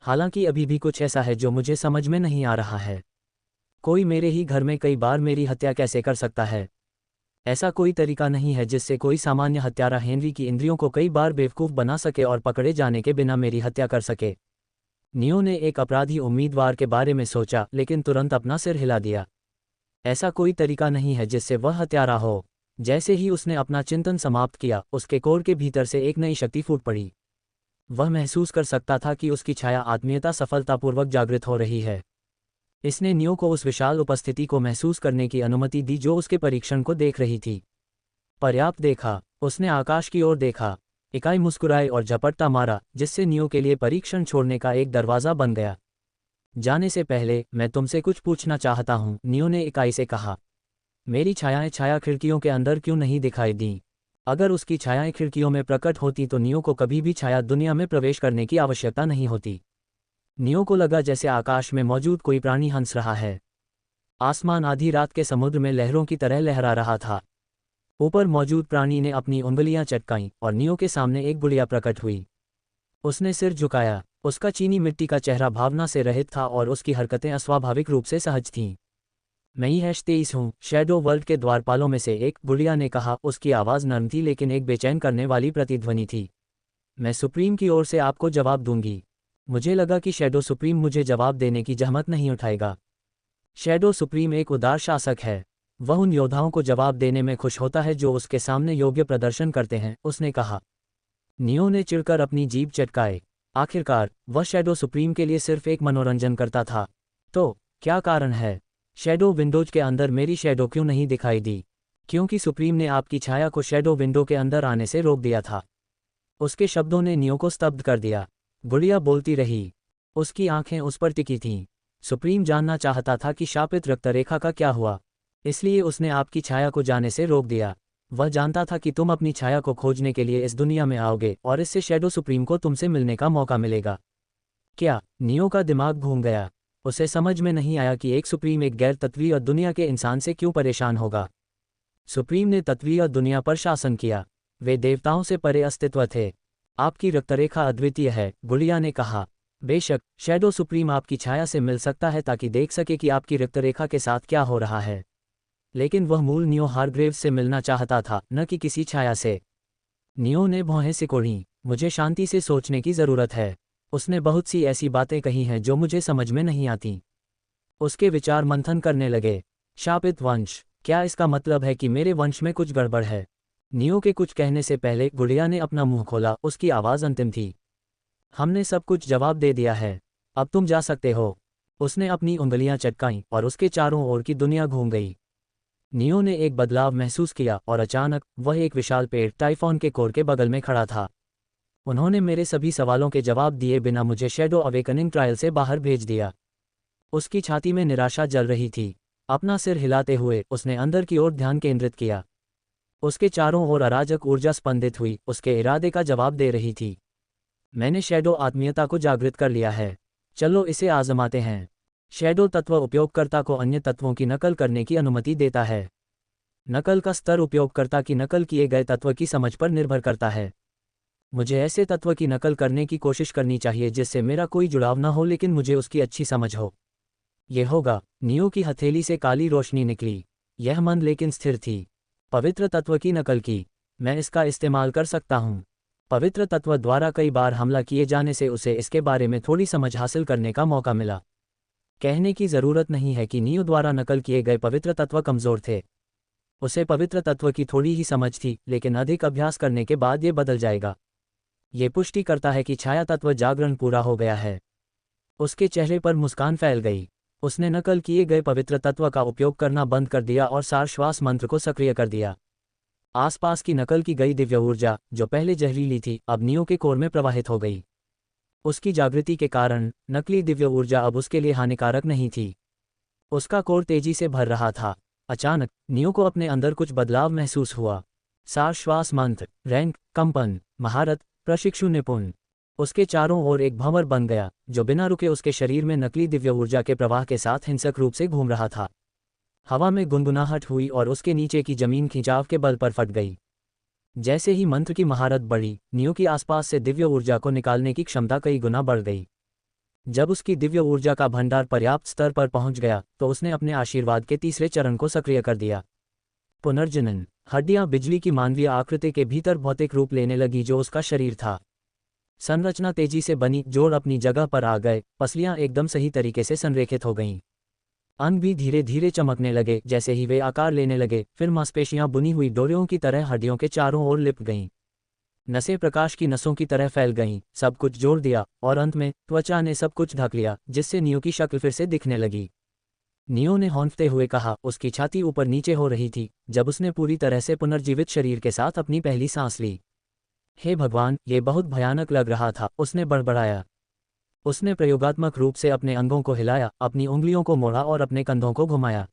हालांकि अभी भी कुछ ऐसा है जो मुझे समझ में नहीं आ रहा है। कोई मेरे ही घर में कई बार मेरी हत्या कैसे कर सकता है? ऐसा कोई तरीका नहीं है जिससे कोई सामान्य हत्यारा हेनरी की इंद्रियों को कई बार बेवकूफ़ बना सके और पकड़े जाने के बिना मेरी हत्या कर सके। नियो ने एक अपराधी उम्मीदवार के बारे में सोचा, लेकिन तुरंत अपना सिर हिला दिया। ऐसा कोई तरीका नहीं है जिससे वह हत्यारा हो। जैसे ही उसने अपना चिंतन समाप्त किया, उसके कोर के भीतर से एक नई शक्ति फूट पड़ी। वह महसूस कर सकता था कि उसकी छाया आत्मीयता सफलतापूर्वक जागृत हो रही है। इसने नियो को उस विशाल उपस्थिति को महसूस करने की अनुमति दी जो उसके परीक्षण को देख रही थी। पर्याप्त देखा। उसने आकाश की ओर देखा। इकाई मुस्कुराए और झपट्टा मारा, जिससे नियो के लिए परीक्षण छोड़ने का एक दरवाज़ा बन गया। जाने से पहले मैं तुमसे कुछ पूछना चाहता हूँ, नियो ने इकाई से कहा। मेरी छायाएं छाया खिड़कियों के अंदर क्यों नहीं दिखाई दी? अगर उसकी छायाएं खिड़कियों में प्रकट होती तो नियो को कभी भी छाया दुनिया में प्रवेश करने की आवश्यकता नहीं होती। नियो को लगा जैसे आकाश में मौजूद कोई प्राणी हंस रहा है। आसमान आधी रात के समुद्र में लहरों की तरह लहरा रहा था। ऊपर मौजूद प्राणी ने अपनी उंगलियां चटकाईं और नियो के सामने एक गुड़िया प्रकट हुई। उसने सिर झुकाया। उसका चीनी मिट्टी का चेहरा भावना से रहित था और उसकी हरकतें अस्वाभाविक रूप से सहज थीं। मैं ही 23 हूँ, शैडो वर्ल्ड के द्वारपालों में से एक, गुड़िया ने कहा। उसकी आवाज़ नर्म थी लेकिन एक बेचैन करने वाली प्रतिध्वनि थी। मैं सुप्रीम की ओर से आपको जवाब दूंगी। मुझे लगा कि शैडो सुप्रीम मुझे जवाब देने की जहमत नहीं उठाएगा। शैडो सुप्रीम एक उदार शासक है। वह उन योद्धाओं को जवाब देने में खुश होता है जो उसके सामने योग्य प्रदर्शन करते हैं, उसने कहा। नियो ने चिढ़कर अपनी जीभ चटकाए। आखिरकार वह शैडो सुप्रीम के लिए सिर्फ एक मनोरंजन करता था। तो क्या कारण है? शैडो विंडोज के अंदर मेरी शैडो क्यों नहीं दिखाई दी? क्योंकि सुप्रीम ने आपकी छाया को शैडो विंडो के अंदर आने से रोक दिया था। उसके शब्दों ने नियो को स्तब्ध कर दिया। गुड़िया बोलती रही। उसकी आंखें उस पर टिकी थीं। सुप्रीम जानना चाहता था कि शापित रक्तरेखा का क्या हुआ, इसलिए उसने आपकी छाया को जाने से रोक दिया। वह जानता था कि तुम अपनी छाया को खोजने के लिए इस दुनिया में आओगे और इससे शैडो सुप्रीम को तुमसे मिलने का मौका मिलेगा। क्या? नियो का दिमाग घूम गया। उसे समझ में नहीं आया कि एक सुप्रीम एक गैर तत्वीय दुनिया के इंसान से क्यों परेशान होगा। सुप्रीम ने तत्वीय दुनिया पर शासन किया। वे देवताओं से परे अस्तित्व थे। आपकी रक्तरेखा अद्वितीय है, गुड़िया ने कहा। बेशक, शैडो सुप्रीम आपकी छाया से मिल सकता है ताकि देख सके कि आपकी रक्तरेखा के साथ क्या हो रहा है, लेकिन वह मूल नियो हारग्रेव्स से मिलना चाहता था, न कि किसी छाया से। नियो ने भौहें सिकोड़ी। मुझे शांति से सोचने की ज़रूरत है। उसने बहुत सी ऐसी बातें कही हैं जो मुझे समझ में नहीं आती। उसके विचार मंथन करने लगे। शापित वंश, क्या इसका मतलब है कि मेरे वंश में कुछ गड़बड़ है? नियो के कुछ कहने से पहले गुड़िया ने अपना मुंह खोला। उसकी आवाज़ अंतिम थी। हमने सब कुछ जवाब दे दिया है, अब तुम जा सकते हो। उसने अपनी उंगलियां चटकाईं और उसके चारों ओर की दुनिया घूम गई। नियो ने एक बदलाव महसूस किया और अचानक वह एक विशाल पेड़ टाइफॉन के कोर के बगल में खड़ा था। उन्होंने मेरे सभी सवालों के जवाब दिए बिना मुझे शैडो अवेकनिंग ट्रायल से बाहर भेज दिया। उसकी छाती में निराशा जल रही थी। अपना सिर हिलाते हुए उसने अंदर की ओर ध्यान केंद्रित किया। उसके चारों ओर अराजक ऊर्जा स्पंदित हुई, उसके इरादे का जवाब दे रही थी। मैंने शैडो आत्मीयता को जागृत कर लिया है, चलो इसे आजमाते हैं। शैडो तत्व उपयोगकर्ता को अन्य तत्वों की नकल करने की अनुमति देता है। नकल का स्तर उपयोगकर्ता की नकल किए गए तत्व की समझ पर निर्भर करता है। मुझे ऐसे तत्व की नकल करने की कोशिश करनी चाहिए जिससे मेरा कोई जुड़ाव न हो लेकिन मुझे उसकी अच्छी समझ हो। ये होगा। नियो की हथेली से काली रोशनी निकली। यह मंद लेकिन स्थिर थी। पवित्र तत्व की नकल की। मैं इसका इस्तेमाल कर सकता हूँ। पवित्र तत्व द्वारा कई बार हमला किए जाने से उसे इसके बारे में थोड़ी समझ हासिल करने का मौका मिला। कहने की ज़रूरत नहीं है कि नियो द्वारा नकल किए गए पवित्र तत्व कमज़ोर थे। उसे पवित्र तत्व की थोड़ी ही समझ थी, लेकिन अधिक अभ्यास करने के बाद ये बदल जाएगा। ये पुष्टि करता है कि छाया तत्व जागरण पूरा हो गया है। उसके चेहरे पर मुस्कान फैल गई। उसने नकल किए गए पवित्र तत्व का उपयोग करना बंद कर दिया और सार श्वास मंत्र को सक्रिय कर दिया। आसपास की नकल की गई दिव्य ऊर्जा, जो पहले जहरीली थी, अब नियो के कोर में प्रवाहित हो गई। उसकी जागृति के कारण नकली दिव्य ऊर्जा अब उसके लिए हानिकारक नहीं थी। उसका कोर तेजी से भर रहा था। अचानक नियो को अपने अंदर कुछ बदलाव महसूस हुआ। सार श्वास मंत्र, रैंक, कंपन, महारत, प्रशिक्षु निपुण। उसके चारों ओर एक भंवर बन गया जो बिना रुके उसके शरीर में नकली दिव्य ऊर्जा के प्रवाह के साथ हिंसक रूप से घूम रहा था। हवा में गुनगुनाहट हुई और उसके नीचे की जमीन खिंचाव के बल पर फट गई। जैसे ही मंत्र की महारत बढ़ी, नियो की आसपास से दिव्य ऊर्जा को निकालने की क्षमता कई गुना बढ़ गई। जब उसकी दिव्य ऊर्जा का भंडार पर्याप्त स्तर पर पहुंच गया तो उसने अपने आशीर्वाद के तीसरे चरण को सक्रिय कर दिया। पुनर्जनन। हड्डियां बिजली की मानवीय आकृति के भीतर भौतिक रूप लेने लगी जो उसका शरीर था। संरचना तेजी से बनी, जोड़ अपनी जगह पर आ गए, पसलियां एकदम सही तरीके से संरेखित हो गईं। अंग भी धीरे धीरे चमकने लगे। जैसे ही वे आकार लेने लगे, फिर मांसपेशियां बुनी हुई डोरियों की तरह हड्डियों के चारों ओर लिपट गईं। नसें प्रकाश की नसों की तरह फैल गईं। सब कुछ जोड़ दिया और अंत में त्वचा ने सब कुछ ढक लिया, जिससे नियो की शक्ल फिर से दिखने लगी। नियो ने हौंफते हुए कहा। उसकी छाती ऊपर नीचे हो रही थी जब उसने पूरी तरह से पुनर्जीवित शरीर के साथ अपनी पहली सांस ली। हे भगवान, ये बहुत भयानक लग रहा था, उसने बड़बड़ाया। उसने प्रयोगात्मक रूप से अपने अंगों को हिलाया, अपनी उंगलियों को मोड़ा और अपने कंधों को घुमाया।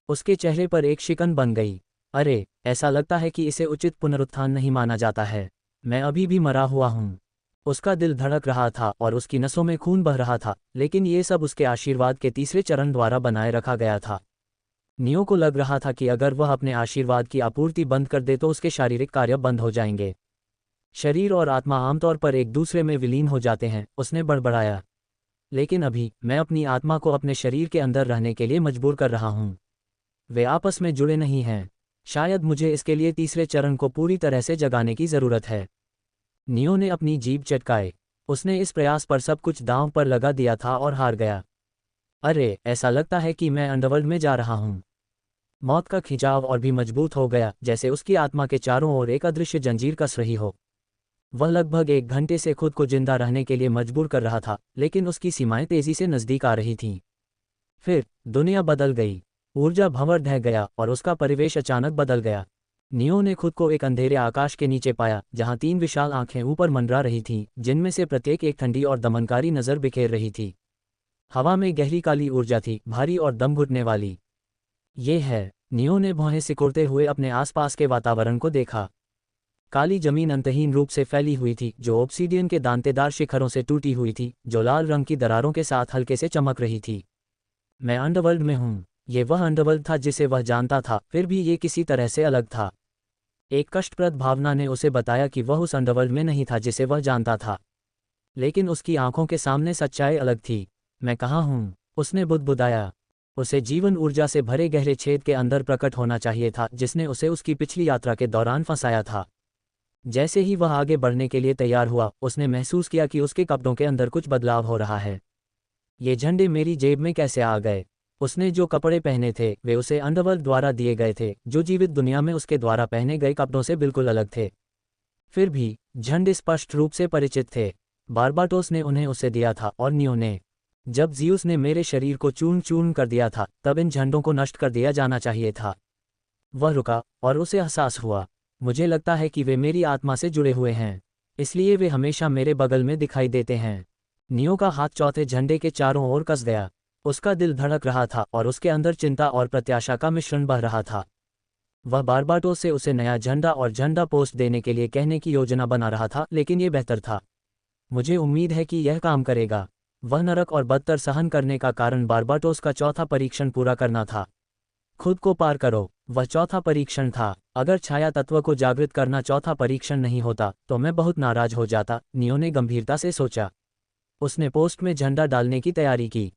उसके चेहरे पर एक शिकन बन गई। अरे, ऐसा लगता है कि इसे उचित पुनरुत्थान नहीं माना जाता है। मैं अभी भी मरा हुआ हूँ। उसका दिल धड़क रहा था और उसकी नसों में खून बह रहा था, लेकिन ये सब उसके आशीर्वाद के तीसरे चरण द्वारा बनाए रखा गया था। नियो को लग रहा था कि अगर वह अपने आशीर्वाद की आपूर्ति बंद कर दे तो उसके शारीरिक कार्य बंद हो जाएंगे। शरीर और आत्मा आमतौर पर एक दूसरे में विलीन हो जाते हैं, उसने बड़बड़ाया। लेकिन अभी मैं अपनी आत्मा को अपने शरीर के अंदर रहने के लिए मजबूर कर रहा हूँ। वे आपस में जुड़े नहीं हैं। शायद मुझे इसके लिए तीसरे चरण को पूरी तरह से जगाने की ज़रूरत है। नियो ने अपनी जीभ चटकाए। उसने इस प्रयास पर सब कुछ दांव पर लगा दिया था और हार गया। अरे, ऐसा लगता है कि मैं अंडरवर्ल्ड में जा रहा हूँ। मौत का खिंचाव और भी मजबूत हो गया, जैसे उसकी आत्मा के चारों ओर एक अदृश्य जंजीर कस रही हो। वह लगभग 1 घंटे से खुद को जिंदा रहने के लिए मजबूर कर रहा था, लेकिन उसकी सीमाएं तेजी से नजदीक आ रही थीं। फिर दुनिया बदल गई। ऊर्जा भंवर ढह गया और उसका परिवेश अचानक बदल गया। नियो ने खुद को एक अंधेरे आकाश के नीचे पाया, जहां 3 विशाल आंखें ऊपर मंडरा रही थीं, जिनमें से प्रत्येक एक ठंडी और दमनकारी नजर बिखेर रही थी। हवा में गहरी काली ऊर्जा थी, भारी और दम घुटने वाली। ये है। नियो ने भौहें सिकुड़ते हुए अपने आसपास के वातावरण को देखा। काली जमीन अंतहीन रूप से फैली हुई थी, जो ऑब्सीडियन के दांतेदार शिखरों से टूटी हुई थी, जो लाल रंग की दरारों के साथ हल्के से चमक रही थी। मैं अंडरवर्ल्ड में हूँ। ये वह अंडरवर्ल्ड था जिसे वह जानता था, फिर भी ये किसी तरह से अलग था। एक कष्टप्रद भावना ने उसे बताया कि वह उस अंडरवर्ल्ड में नहीं था जिसे वह जानता था। लेकिन उसकी आंखों के सामने सच्चाई अलग थी। मैं कहाँ हूँ? उसने बुदबुदाया। उसे जीवन ऊर्जा से भरे गहरे छेद के अंदर प्रकट होना चाहिए था, जिसने उसे उसकी पिछली यात्रा के दौरान फंसाया था। जैसे ही वह आगे बढ़ने के लिए तैयार हुआ, उसने महसूस किया कि उसके कपड़ों के अंदर कुछ बदलाव हो रहा है। ये झंडे मेरी जेब में कैसे आ गए? उसने जो कपड़े पहने थे वे उसे अंडरवर्ल्ड द्वारा दिए गए थे, जो जीवित दुनिया में उसके द्वारा पहने गए कपड़ों से बिल्कुल अलग थे। फिर भी झंडे स्पष्ट रूप से परिचित थे। बारबाटोस ने उन्हें उसे दिया था और नियो ने। जब ज़ीउस ने मेरे शरीर को चूर्ण चूर्ण कर दिया था, तब इन झंडों को नष्ट कर दिया जाना चाहिए था। वह रुका और उसे एहसास हुआ। मुझे लगता है कि वे मेरी आत्मा से जुड़े हुए हैं, इसलिए वे हमेशा मेरे बगल में दिखाई देते हैं। नियो का हाथ चौथे झंडे के चारों ओर कस गया। उसका दिल धड़क रहा था और उसके अंदर चिंता और प्रत्याशा का मिश्रण बह रहा था। वह बारबाटोस से उसे नया झंडा और झंडा पोस्ट देने के लिए कहने की योजना बना रहा था, लेकिन ये बेहतर था। मुझे उम्मीद है कि यह काम करेगा। वह नरक और बदतर सहन करने का कारण बारबाटोस का चौथा परीक्षण पूरा करना था। खुद को पार करो, वह चौथा परीक्षण था। अगर छाया तत्व को जागृत करना चौथा परीक्षण नहीं होता तो मैं बहुत नाराज हो जाता, नियो ने गंभीरता से सोचा। उसने पोस्ट में झंडा डालने की तैयारी की।